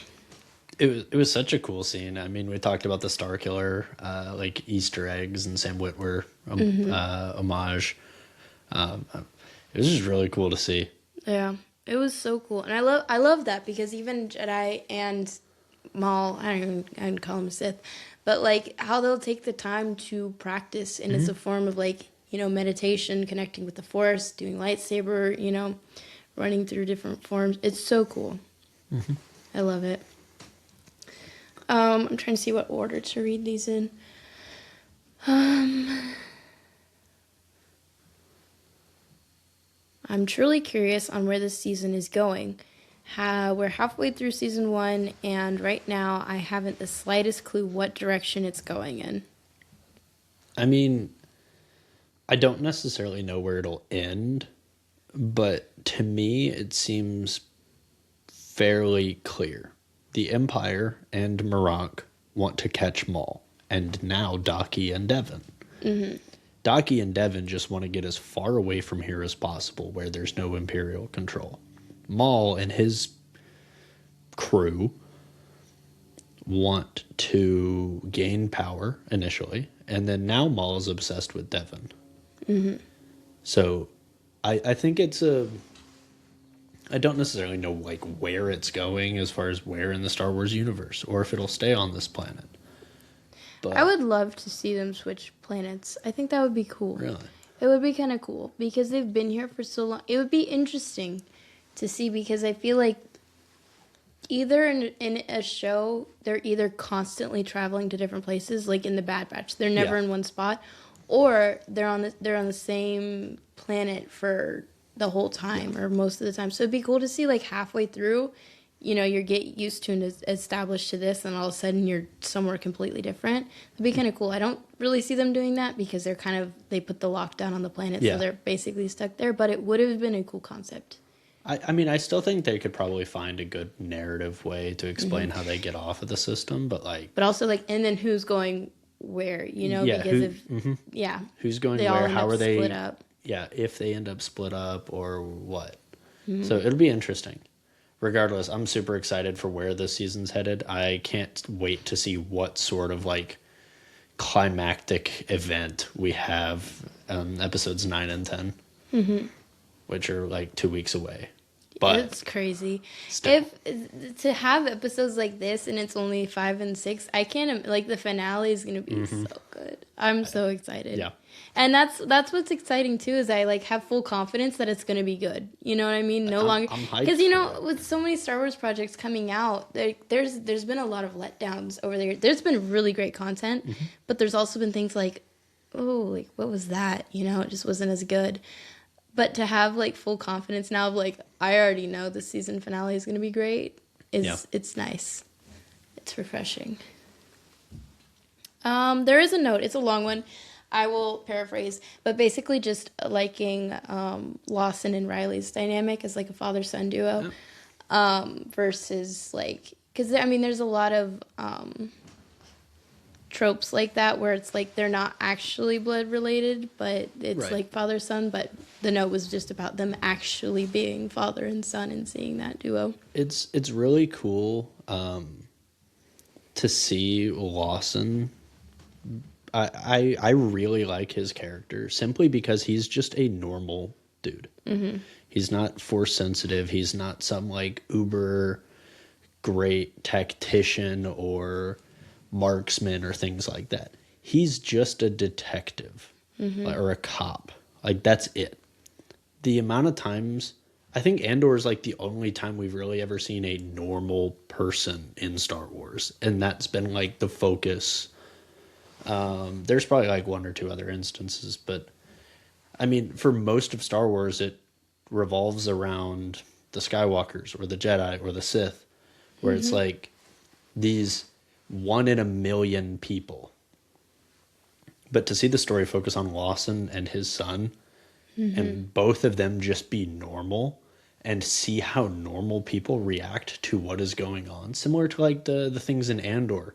Speaker 1: It was such a cool scene. I mean, we talked about the Starkiller, like Easter eggs and Sam Witwer homage. It was just really cool to see.
Speaker 2: Yeah, it was so cool, and I love that because even Jedi and Maul, I don't call him Sith, but like how they'll take the time to practice, and it's a form of like meditation, connecting with the Force, doing lightsaber, running through different forms. It's so cool. I love it. I'm trying to see what order to read these in. I'm truly curious on where this season is going. We're halfway through season 1, and right now I haven't the slightest clue what direction it's going in.
Speaker 1: I mean, I don't necessarily know where it'll end, but to me it seems fairly clear. The Empire and Marok want to catch Maul, and now Daki and Devin. Daki and Devin just want to get as far away from here as possible where there's no Imperial control. Maul and his crew want to gain power initially, and then now Maul is obsessed with Devin. So I think it's I don't necessarily know like where it's going as far as where in the Star Wars universe or if it'll stay on this planet. But
Speaker 2: I would love to see them switch planets. I think that would be cool.
Speaker 1: Really?
Speaker 2: It would be kind of cool because they've been here for so long. It would be interesting to see because I feel like either in a show they're either constantly traveling to different places, like in the Bad Batch, they're never in one spot, or they're on the same planet for the whole time or most of the time. So it'd be cool to see like halfway through, you get used to and established to this, and all of a sudden you're somewhere completely different. It'd be kind of cool. I don't really see them doing that because they put the lockdown on the planet, so they're basically stuck there. But it would have been a cool concept.
Speaker 1: I mean, I still think they could probably find a good narrative way to explain how they get off of the system, but also
Speaker 2: and then who's going where,
Speaker 1: Yeah,
Speaker 2: because
Speaker 1: who, who's going
Speaker 2: they all
Speaker 1: where?
Speaker 2: end
Speaker 1: How
Speaker 2: up
Speaker 1: are they?
Speaker 2: split up.
Speaker 1: Yeah, if they end up split up or what. So it'll be interesting. Regardless, I'm super excited for where this season's headed. I can't wait to see what sort of like climactic event we have episodes 9 and 10, which are like 2 weeks away. But
Speaker 2: It's crazy.
Speaker 1: still.
Speaker 2: If to have episodes like this and it's only 5 and 6, I can't like the finale is gonna be so good. I'm so excited.
Speaker 1: Yeah.
Speaker 2: And that's what's exciting too is I like have full confidence that it's gonna be good. You know what I mean? No longer
Speaker 1: I'm hyped
Speaker 2: because
Speaker 1: for it.
Speaker 2: with so many Star Wars projects coming out, there's been a lot of letdowns over there. There's been really great content, but there's also been things like, oh, like what was that? It just wasn't as good. But to have like full confidence now of like I already know the season finale is going to be great it's nice. It's refreshing. There is a note. It's a long one. I will paraphrase, but basically just liking Lawson and Riley's dynamic as like a father-son duo versus like because I mean there's a lot of tropes like that where it's like they're not actually blood related, but it's
Speaker 1: Right.
Speaker 2: like father son. But the note was just about them actually being father and son and seeing that duo.
Speaker 1: It's really cool to see Lawson. I really like his character simply because he's just a normal dude. He's not force sensitive. He's not some like uber great tactician or marksman or things like that. He's just a detective or a cop. Like that's it. The amount of times I think Andor is like the only time we've really ever seen a normal person in Star Wars, and that's been like the focus. There's probably like one or two other instances, but I mean, for most of Star Wars, it revolves around the Skywalkers or the Jedi or the Sith, where it's like these 1 in a million people. But to see the story focus on Lawson and his son, and both of them just be normal, and see how normal people react to what is going on, similar to like the things in Andor,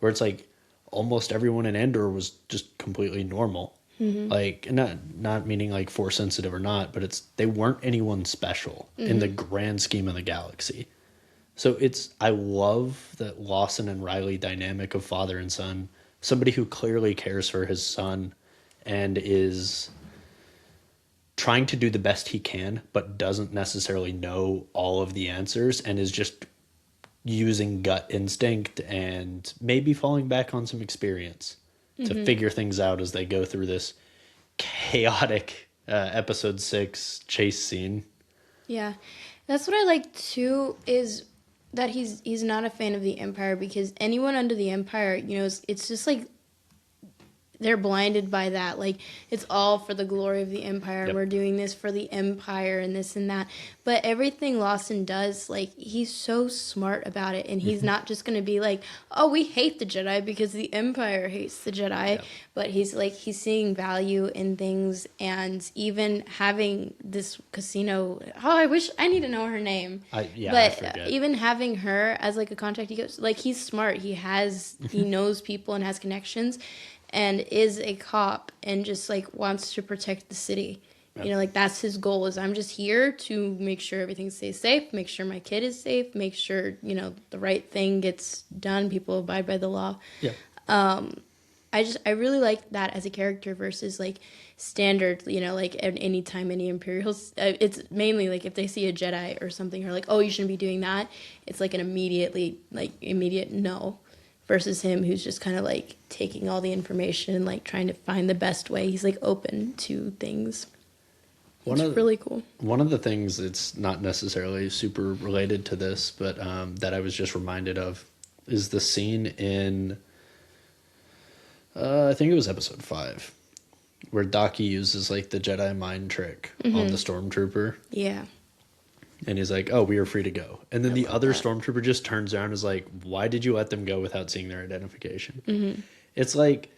Speaker 1: where it's like almost everyone in Andor was just completely normal. Like not meaning like force sensitive or not, but they weren't anyone special in the grand scheme of the galaxy. So I love the Lawson and Riley dynamic of father and son. Somebody who clearly cares for his son and is trying to do the best he can, but doesn't necessarily know all of the answers and is just using gut instinct and maybe falling back on some experience to figure things out as they go through this chaotic episode 6 chase scene.
Speaker 2: Yeah, that's what I like too. Is that he's not a fan of the Empire because anyone under the Empire, it's just like they're blinded by that. Like it's all for the glory of the Empire.
Speaker 1: Yep.
Speaker 2: We're doing this for the Empire and this and that. But everything Lawson does, like he's so smart about it, and he's not just going to be like, "Oh, we hate the Jedi because the Empire hates the Jedi."
Speaker 1: Yep.
Speaker 2: But he's seeing value in things, and even having this casino. Oh, I need to know her name.
Speaker 1: I
Speaker 2: But
Speaker 1: forget.
Speaker 2: even having her as like a contact, he goes like he's smart. He knows people and has connections, and is a cop and just like wants to protect the city.
Speaker 1: Yep.
Speaker 2: Like that's his goal is I'm just here to make sure everything stays safe, make sure my kid is safe, make sure, the right thing gets done, people abide by the law.
Speaker 1: Yeah.
Speaker 2: I really like that as a character versus like standard, like at any time any Imperials. It's mainly like if they see a Jedi or something, or like, oh, you shouldn't be doing that. It's like an immediate no, versus him who's just kind of like taking all the information and like trying to find the best way. He's like open to things. It's really cool.
Speaker 1: One of the things that's not necessarily super related to this, but that I was just reminded of, is the scene in, I think it was episode 5, where Daki uses like the Jedi mind trick on the stormtrooper.
Speaker 2: Yeah.
Speaker 1: And he's like, "Oh, we are free to go." And then the other stormtrooper just turns around and is like, "Why did you let them go without seeing their identification?" It's like,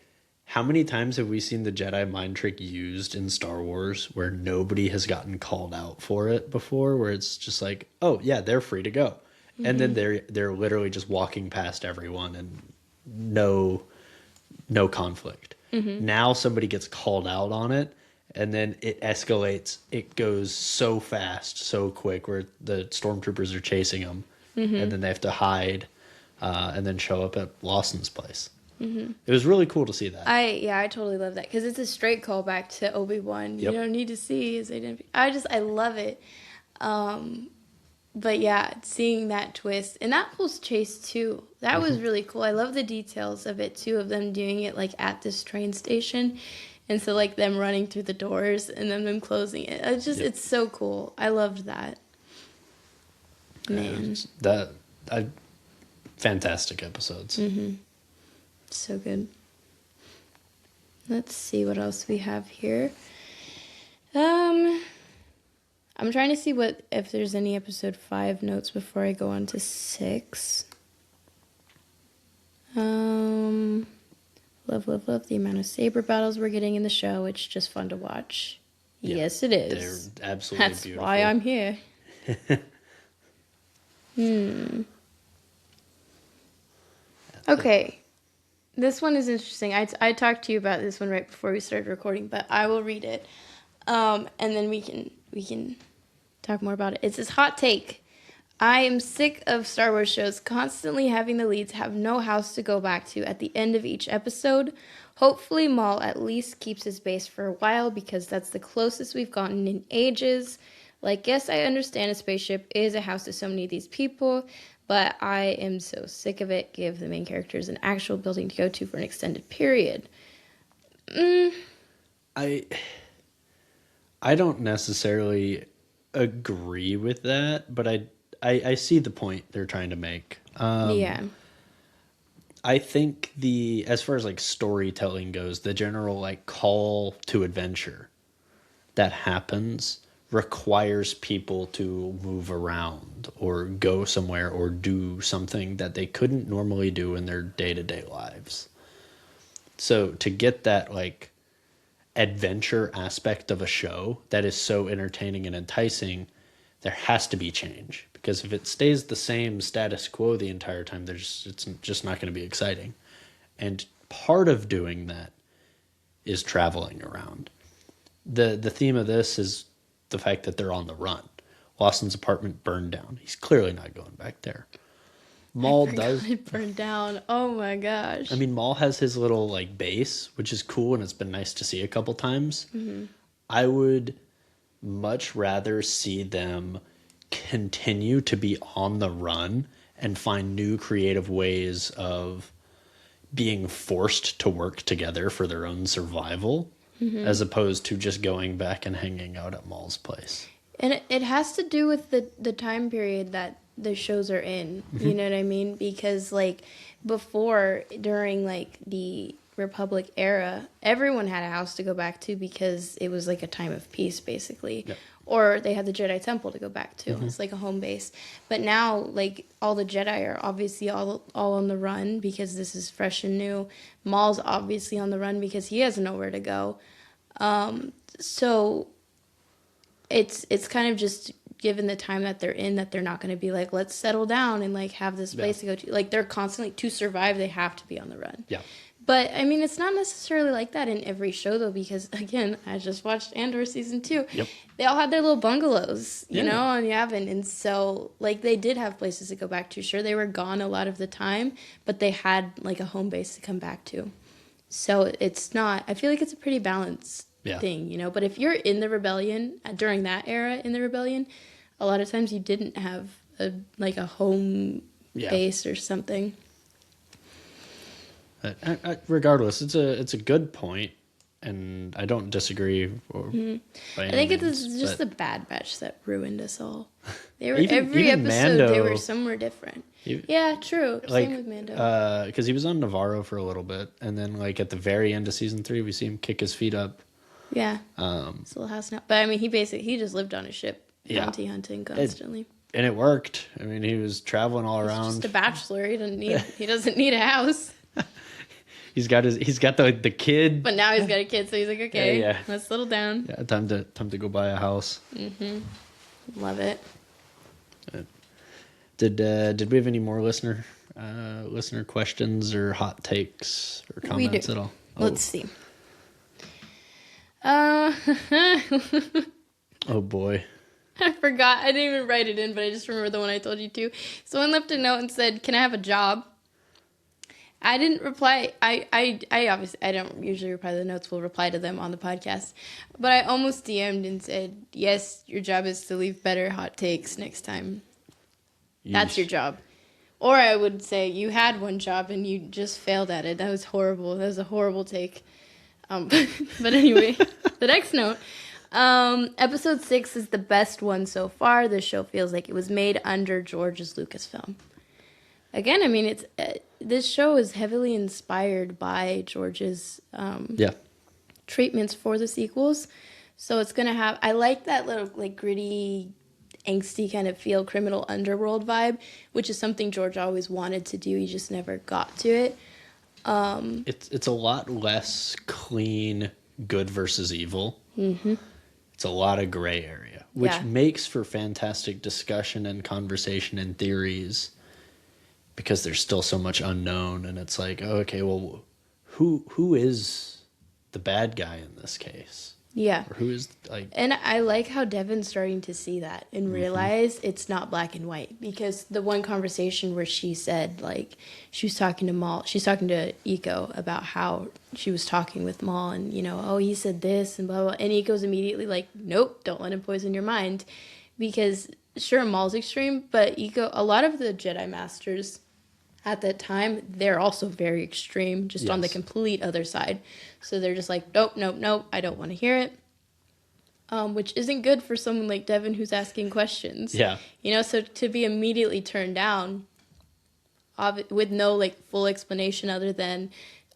Speaker 1: how many times have we seen the Jedi mind trick used in Star Wars where nobody has gotten called out for it before? Where it's just like, "Oh yeah, they're free to go," and then they're literally just walking past everyone, and no no conflict. Now somebody gets called out on it, and then it escalates. It goes so fast, so quick, where the stormtroopers are chasing them, and then they have to hide, and then show up at Lawson's place. It was really cool to see that.
Speaker 2: I totally love that because it's a straight callback to Obi-Wan.
Speaker 1: Yep.
Speaker 2: You don't need to see his identity. I love it. But yeah, seeing that twist and that whole chase too, that was really cool. I love the details of it too, of them doing it like at this train station, and so like them running through the doors and then them closing it. It's so cool. I loved that. Man,
Speaker 1: fantastic episodes.
Speaker 2: So good. Let's see what else we have here. I'm trying to see if there's any episode 5 notes before I go on to 6. Love the amount of saber battles we're getting in the show. It's just fun to watch.
Speaker 1: Yep.
Speaker 2: Yes, it is.
Speaker 1: They're absolutely
Speaker 2: That's
Speaker 1: beautiful.
Speaker 2: why I'm here. Okay. This one is interesting. I talked to you about this one right before we started recording, but I will read it. And then we can talk more about it. It's this hot take. I am sick of Star Wars shows constantly having the leads have no house to go back to at the end of each episode. Hopefully Maul at least keeps his base for a while because that's the closest we've gotten in ages. Like, yes, I understand a spaceship is a house to so many of these people, but I am so sick of it. Give the main characters an actual building to go to for an extended period.
Speaker 1: I don't necessarily agree with that, but I see the point they're trying to make.
Speaker 2: Yeah.
Speaker 1: I think as far as like storytelling goes, the general like call to adventure that happens requires people to move around or go somewhere or do something that they couldn't normally do in their day-to-day lives. So to get that like adventure aspect of a show that is so entertaining and enticing, there has to be change, because if it stays the same status quo the entire time, it's just not going to be exciting. And part of doing that is traveling around. The theme of this is the fact that they're on the run. Lawson's apartment burned down. He's clearly not going back there. Maul does.
Speaker 2: It burned down. Oh my gosh.
Speaker 1: I mean, Maul has his little like base, which is cool, and it's been nice to see a couple times. I would much rather see them continue to be on the run and find new creative ways of being forced to work together for their own survival, as opposed to just going back and hanging out at Maul's place.
Speaker 2: And it has to do with the time period that the shows are in. You know what I mean? Because like before, during like the Republic era, everyone had a house to go back to because it was like a time of peace, basically.
Speaker 1: Yep.
Speaker 2: Or they had the Jedi Temple to go back to. It's like a home base. But now, like, all the Jedi are obviously all on the run because this is fresh and new. Maul's obviously on the run because he has nowhere to go. So it's kind of just given the time that they're in, that they're not going to be like, let's settle down and like have this place to go to. Like, they're constantly, to survive, they have to be on the run.
Speaker 1: Yeah.
Speaker 2: But, I mean, it's not necessarily like that in every show, though, because, again, I just watched Andor Season 2.
Speaker 1: Yep.
Speaker 2: They all had their little bungalows, you
Speaker 1: Yeah.
Speaker 2: know, on Yavin. And so, like, they did have places to go back to. Sure, they were gone a lot of the time, but they had, like, a home base to come back to. So it's not, I feel like it's a pretty balanced thing, you know. But if you're in the rebellion, during that era in the rebellion, a lot of times you didn't have, a home base or something.
Speaker 1: Regardless, it's a good point, and I don't disagree. I
Speaker 2: think it was just the Bad Batch that ruined us all. They were
Speaker 1: Even
Speaker 2: every episode
Speaker 1: Mando,
Speaker 2: they were somewhere different. Yeah, true.
Speaker 1: Like,
Speaker 2: same with Mando.
Speaker 1: because he was on Navarro for a little bit, and then like at the very end of season 3, we see him kick his feet up.
Speaker 2: Yeah. It's a little house now, but I mean, he just lived on a ship, hunting constantly.
Speaker 1: And it worked. I mean, he was traveling all around.
Speaker 2: He's just a bachelor. He doesn't need a house.
Speaker 1: He's got the kid.
Speaker 2: But now he's got a kid, so he's like, okay, let's settle down.
Speaker 1: Yeah, time to go buy a house.
Speaker 2: Love it.
Speaker 1: Did we have any more listener listener questions or hot takes or
Speaker 2: We
Speaker 1: comments
Speaker 2: do.
Speaker 1: at all?
Speaker 2: Let's see.
Speaker 1: Oh boy.
Speaker 2: I forgot. I didn't even write it in, but I just remember the one I told you to. Someone left a note and said, "Can I have a job?" I didn't reply. I obviously, I don't usually reply to the notes. We'll reply to them on the podcast. But I almost DM'd and said, "Yes, your job is to leave better hot takes next time. That's
Speaker 1: Yeesh.
Speaker 2: your job." Or I would say, "You had one job and you just failed at it. That was horrible. That was a horrible take." But anyway, the next note. Episode 6 is the best one so far. This show feels like it was made under George's Lucasfilm. Again, I mean, it's this show is heavily inspired by George's
Speaker 1: Yeah.
Speaker 2: treatments for the sequels. So it's going to have... I like that little, like, gritty, angsty kind of feel, criminal underworld vibe, which is something George always wanted to do. He just never got to it.
Speaker 1: It's a lot less clean good versus evil. Mm-hmm. It's a lot of gray area, which makes for fantastic discussion and conversation and theories because there's still so much unknown. And it's like, oh, okay, well, who is the bad guy in this case?
Speaker 2: Yeah.
Speaker 1: Or who is, like...
Speaker 2: And I like how Devin's starting to see that and realize it's not black and white. Because the one conversation where she said, like, she was talking to Maul, she's talking to Iko about how she was talking with Maul and, you know, oh, he said this and blah, blah. And Iko's immediately like, nope, don't let him poison your mind. Because, sure, Maul's extreme, but Iko, a lot of the Jedi Masters at that time, they're also very extreme, just on the complete other side. So they're just like, nope, nope, nope, I don't want to hear it. Which isn't good for someone like Devin who's asking questions.
Speaker 1: Yeah.
Speaker 2: You know, so to be immediately turned down with no, like, full explanation other than,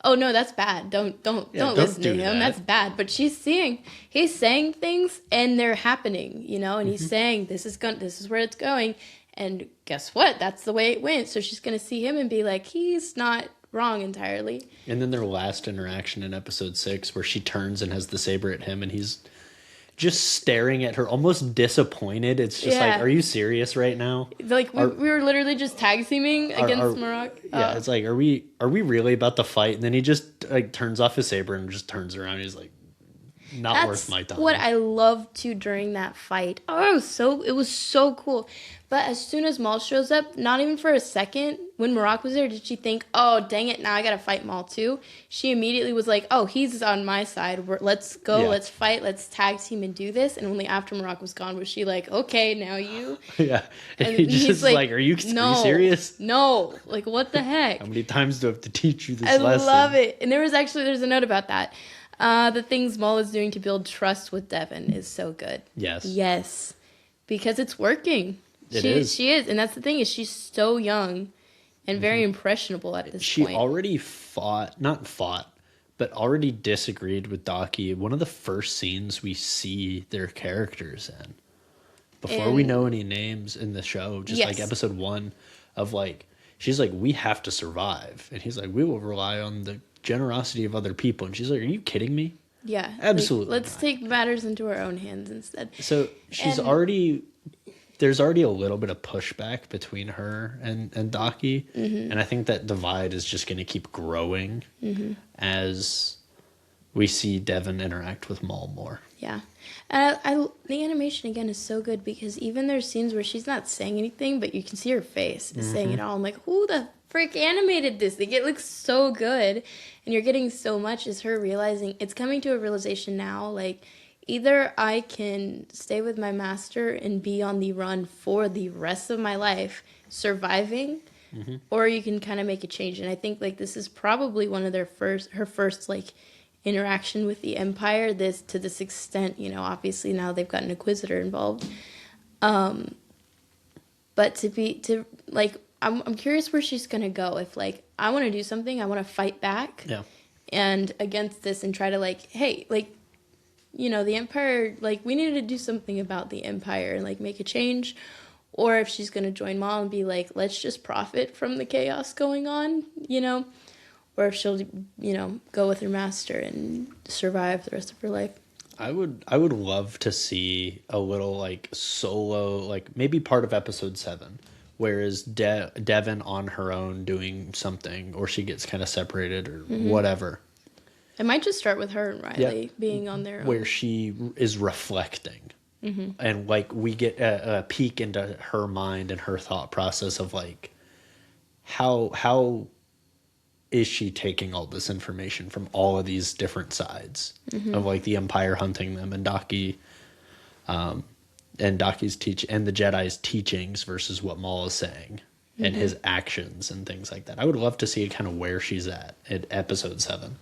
Speaker 2: oh, no, that's bad. Don't listen to him. That's bad. But he's saying things and they're happening, you know, and he's saying this is where it's going. And guess what? That's the way it went. So she's going to see him and be like, he's not wrong entirely.
Speaker 1: And then their last interaction in episode 6 where she turns and has the saber at him and he's just staring at her, almost disappointed. It's just like, are you serious right now?
Speaker 2: Like, we were literally just tag teaming against Marok.
Speaker 1: Yeah, it's like, are we really about to fight? And then he just, like, turns off his saber and just turns around and he's like, not worth my time.
Speaker 2: What I loved too during that fight. Oh, it was so cool. But as soon as Maul shows up, not even for a second, when Marok was there, did she think, oh, dang it, now I gotta fight Maul too? She immediately was like, oh, he's on my side. Let's go, let's fight, let's tag team and do this. And only after Marok was gone was she like, okay, now you.
Speaker 1: Yeah. And he's like, are you serious?
Speaker 2: No. Like, what the heck?
Speaker 1: How many times do I have to teach you this
Speaker 2: lesson?
Speaker 1: I
Speaker 2: love it. And there's a note about that. The things Maul is doing to build trust with Devin is so good.
Speaker 1: Yes.
Speaker 2: Yes. Because it's working. She is. And that's the thing, is she's so young and very impressionable at this point.
Speaker 1: She already but already disagreed with Daki. One of the first scenes we see their characters in. Before we know any names in the show, just like episode 1 of like, she's like, we have to survive. And he's like, we will rely on the generosity of other people. And she's like, are you kidding me?
Speaker 2: Yeah.
Speaker 1: Absolutely.
Speaker 2: Like, let's take matters into our own hands instead.
Speaker 1: So there's already a little bit of pushback between her and Daki. And I think that divide is just going to keep growing as we see Devin interact with Maul more.
Speaker 2: Yeah. The animation, again, is so good because even there's scenes where she's not saying anything, but you can see her face is saying it all. I'm like, who the frick animated this? Like, it looks so good. And you're getting so much as her realizing, it's coming to a realization now, like, either I can stay with my master and be on the run for the rest of my life, surviving, or you can kind of make a change. And I think, like, this is probably one of her first, like, interaction with the Empire, to this extent, you know, obviously now they've got an Inquisitor involved. But I'm curious where she's going to go. If, like, I want to do something, I want to fight back and against this and try to, like, hey, like, you know, the Empire, like, we need to do something about the Empire and, like, make a change. Or if she's going to join Maul and be like, let's just profit from the chaos going on, you know. Or if she'll, you know, go with her master and survive the rest of her life.
Speaker 1: I would love to see a little, like, solo, like, maybe part of episode 7 whereas Devin on her own doing something, or she gets kind of separated or whatever.
Speaker 2: It might just start with her and Riley being on their own.
Speaker 1: Where she is reflecting. And like we get a peek into her mind and her thought process of like how is she taking all this information from all of these different sides of like the Empire hunting them and Daki's and the Jedi's teachings versus what Maul is saying and his actions and things like that. I would love to see kind of where she's at episode 7.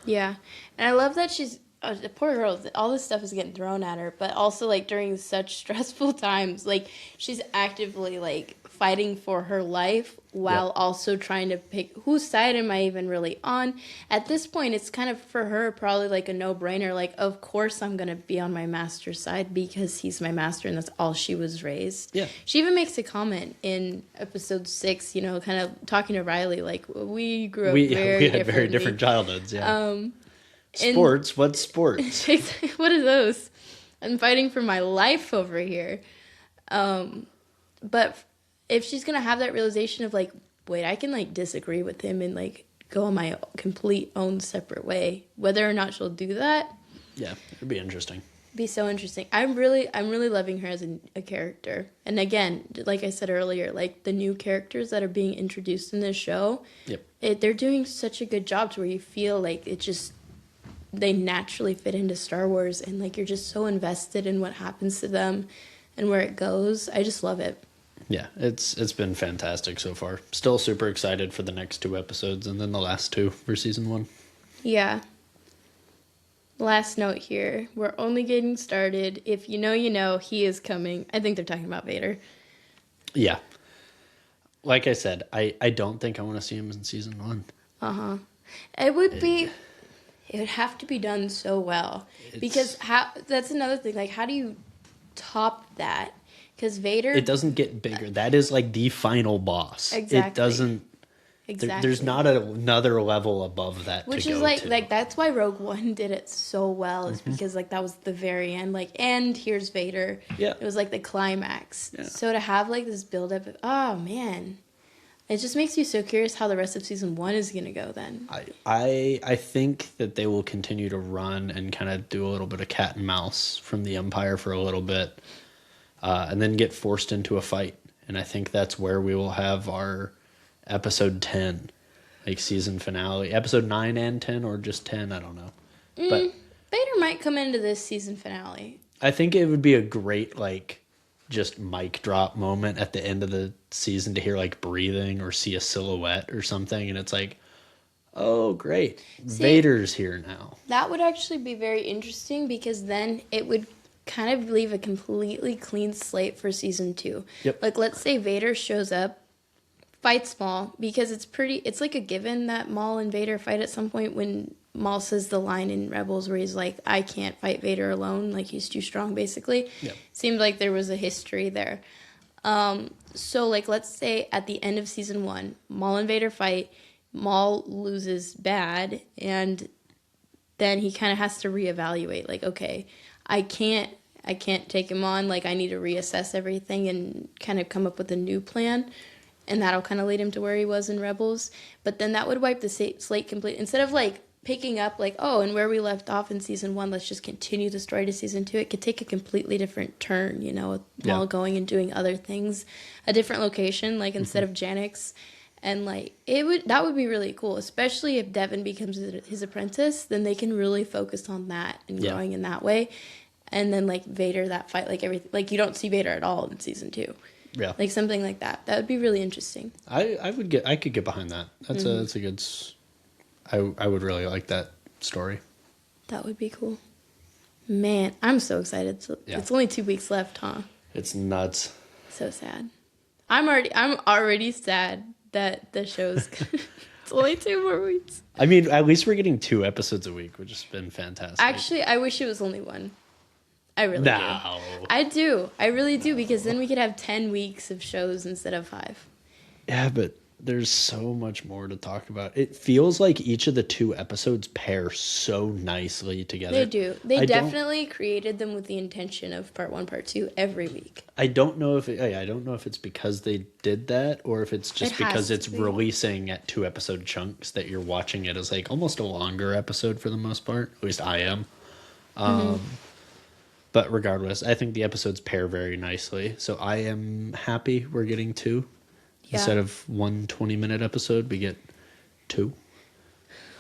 Speaker 2: Yeah, and I love that she's the poor girl. All this stuff is getting thrown at her, but also like during such stressful times, like she's actively like fighting for her life while also trying to pick whose side am I even really on. At this point, it's kind of for her probably like a no-brainer. Like, of course I'm gonna be on my master's side because he's my master and that's all she was raised.
Speaker 1: Yeah.
Speaker 2: She even makes a comment in episode 6, you know, kind of talking to Riley like we grew up
Speaker 1: We had very different childhoods. Yeah. Sports? What's sports?
Speaker 2: What are those? I'm fighting for my life over here. But if she's going to have that realization of, like, wait, I can, like, disagree with him and, like, go on my complete own separate way, whether or not she'll do that.
Speaker 1: Yeah, it'd be interesting.
Speaker 2: Be so interesting. I'm really loving her as a character. And again, like I said earlier, like, the new characters that are being introduced in this show, they're doing such a good job to where you feel like it just... they naturally fit into Star Wars, and like you're just so invested in what happens to them and where it goes. I just love it.
Speaker 1: Yeah, it's been fantastic so far. Still super excited for the next 2 episodes and then the last 2 for season 1.
Speaker 2: Yeah. Last note here. We're only getting started. If you know, you know, he is coming. I think they're talking about Vader.
Speaker 1: Yeah. Like I said, I don't think I want to see him in season 1.
Speaker 2: Uh-huh. It would be... it would have to be done so well. Because that's another thing. Like, how do you top that? Because Vader...
Speaker 1: it doesn't get bigger. That is like the final boss.
Speaker 2: Exactly.
Speaker 1: It doesn't...
Speaker 2: exactly.
Speaker 1: There's not another level above that
Speaker 2: which
Speaker 1: to
Speaker 2: is
Speaker 1: go
Speaker 2: like,
Speaker 1: to.
Speaker 2: like, that's why Rogue One did it so well. Is because, like, that was the very end. Like, and here's Vader.
Speaker 1: Yeah.
Speaker 2: It was, like, the climax.
Speaker 1: Yeah.
Speaker 2: So to have, like, this build-up of... oh, man... it just makes you so curious how the rest of season 1 is going to go then.
Speaker 1: I think that they will continue to run and kind of do a little bit of cat and mouse from the Empire for a little bit, and then get forced into a fight. And I think that's where we will have our episode 10, like season finale. Episode 9 and 10, or just 10, I don't know. But
Speaker 2: Vader might come into this season finale.
Speaker 1: I think it would be a great, like, just mic drop moment at the end of the season to hear like breathing or see a silhouette or something, and it's like, oh great, Vader's here now.
Speaker 2: That would actually be very interesting because then it would kind of leave a completely clean slate for season 2.
Speaker 1: Yep.
Speaker 2: Like, let's say Vader shows up, fights Maul, because it's like a given that Maul and Vader fight at some point when Maul says the line in Rebels where he's like, I can't fight Vader alone, like he's too strong basically.
Speaker 1: Yep.
Speaker 2: Seemed like there was a history there. So like, let's say at the end of season 1, Maul and Vader fight, Maul loses bad, and then he kind of has to reevaluate, like, okay, I can't take him on, like I need to reassess everything and kind of come up with a new plan. And that'll kind of lead him to where he was in Rebels. But then that would wipe the slate completely. Instead of, like, picking up, like, oh, and where we left off in season 1, let's just continue the story to season 2. It could take a completely different turn, you know, with Maul going and doing other things. A different location, like, instead of Janix. And, like, that would be really cool. Especially if Devin becomes his apprentice, then they can really focus on that and growing in that way. And then, like, Vader, that fight, like, everything. Like, you don't see Vader at all in season 2.
Speaker 1: Yeah,
Speaker 2: like something like that. That would be really interesting.
Speaker 1: I could get behind that. That's a good. I would really like that story.
Speaker 2: That would be cool. Man, I'm so excited. So it's only 2 weeks left, huh?
Speaker 1: It's nuts.
Speaker 2: So sad. I'm already sad that the show's. It's only 2 more weeks.
Speaker 1: I mean, at least we're getting 2 episodes a week, which has been fantastic.
Speaker 2: Actually, I wish it was only 1. I really do. I do. I really do, because then we could have 10 weeks of shows instead of 5.
Speaker 1: Yeah, but There's so much more to talk about. It feels like each of the 2 episodes pair so nicely together.
Speaker 2: They do. They definitely created them with the intention of part 1, part 2 every week.
Speaker 1: I don't know if it's because they did that or if it's just because it's releasing at 2 episode chunks that you're watching it as like almost a longer episode for the most part. At least I am. But regardless, I think the episodes pair very nicely. So I am happy we're getting 2. Yeah. Instead of 1 20-minute episode, we get 2.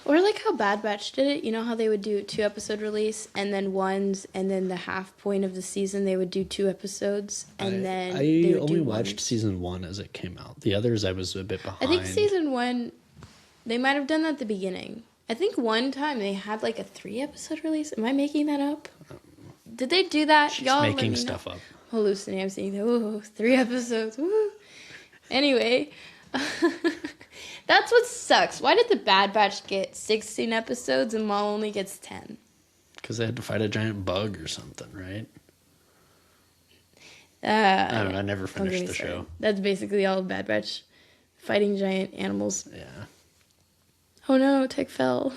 Speaker 2: Or like how Bad Batch did it. You know how they would do a 2-episode release and then ones, and then the half point of the season they would do 2 episodes, and then
Speaker 1: I only watched season 1 as it came out. The others I was a bit behind.
Speaker 2: I think season 1, they might have done that at the beginning. I think one time they had like a 3-episode release. Am I making that up? Did they do that?
Speaker 1: She's Y'all making stuff up.
Speaker 2: Hallucinating. I'm saying, oh, 3 episodes. Woo. Anyway, that's what sucks. Why did the Bad Batch get 16 episodes and Maul only gets 10?
Speaker 1: Because they had to fight a giant bug or something, right? I don't know. I never finished the show.
Speaker 2: That's basically all of Bad Batch. Fighting giant animals.
Speaker 1: Yeah.
Speaker 2: Oh no, Tech fell.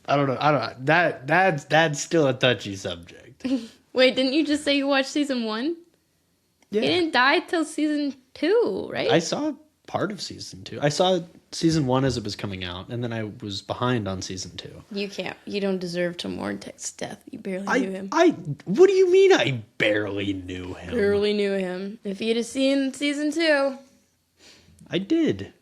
Speaker 1: I don't know. That's still a touchy subject.
Speaker 2: Wait, didn't you just say you watched season 1? Yeah. He didn't die till season 2, right?
Speaker 1: I saw part of season 2. I saw season 1 as it was coming out, and then I was behind on season 2.
Speaker 2: You don't deserve to mourn Tech's death. You barely knew him.
Speaker 1: What do you mean I barely knew him?
Speaker 2: Barely knew him. If you'd have seen season 2.
Speaker 1: I did.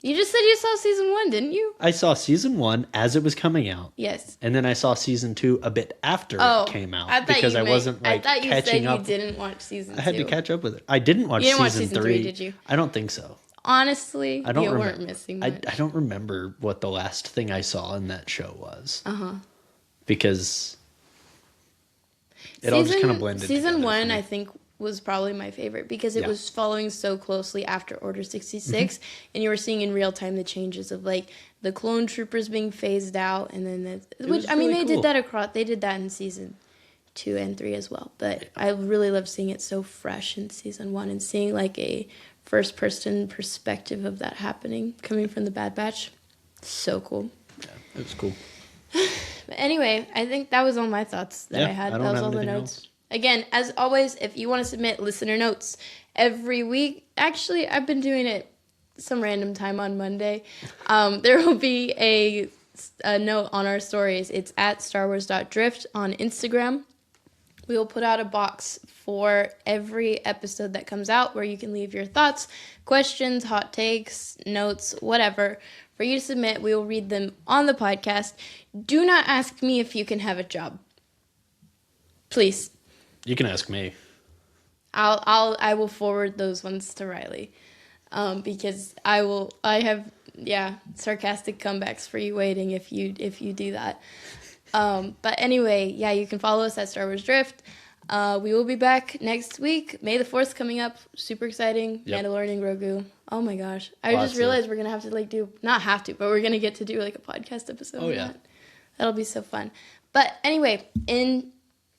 Speaker 2: You just said you saw season 1, didn't you?
Speaker 1: I saw season 1 as it was coming out.
Speaker 2: Yes.
Speaker 1: And then I saw season 2 a bit after it came out. Because I wasn't like catching up. I thought you said you
Speaker 2: didn't watch season 2.
Speaker 1: I had to catch up with it. I didn't watch season 3.
Speaker 2: Did you?
Speaker 1: I don't think so.
Speaker 2: Honestly, you weren't missing much.
Speaker 1: I don't remember what the last thing I saw in that show was. Because it all just kind of blended
Speaker 2: Season 1, I think, was probably my favorite because it was following so closely after Order 66, and you were seeing in real time the changes of like the clone troopers being phased out, and then they did that across. They did that in season 2 and 3 as well. But I really loved seeing it so fresh in season 1 and seeing like a first person perspective of that happening coming from the Bad Batch. So cool.
Speaker 1: Yeah, it was cool.
Speaker 2: But anyway, I think that was all my thoughts that I had. That was all the notes. Else. Again, as always, if you want to submit listener notes every week, actually, I've been doing it some random time on Monday. There will be a note on our stories. It's at starwars.drift on Instagram. We will put out a box for every episode that comes out where you can leave your thoughts, questions, hot takes, notes, whatever, for you to submit. We will read them on the podcast. Do not ask me if you can have a job. Please.
Speaker 1: You can ask me.
Speaker 2: I will forward those ones to Riley, because I have sarcastic comebacks for you waiting if you do that. But anyway, you can follow us at Star Wars Drift. We will be back next week. May the 4th coming up. Super exciting. Yep. Mandalorian and Grogu. Oh my gosh. I just realized we're going to have to but we're going to get to do like a podcast episode.
Speaker 1: Oh yeah.
Speaker 2: That'll be so fun. But anyway,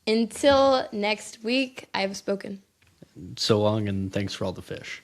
Speaker 2: until next week, I have spoken.
Speaker 1: So long, and thanks for all the fish.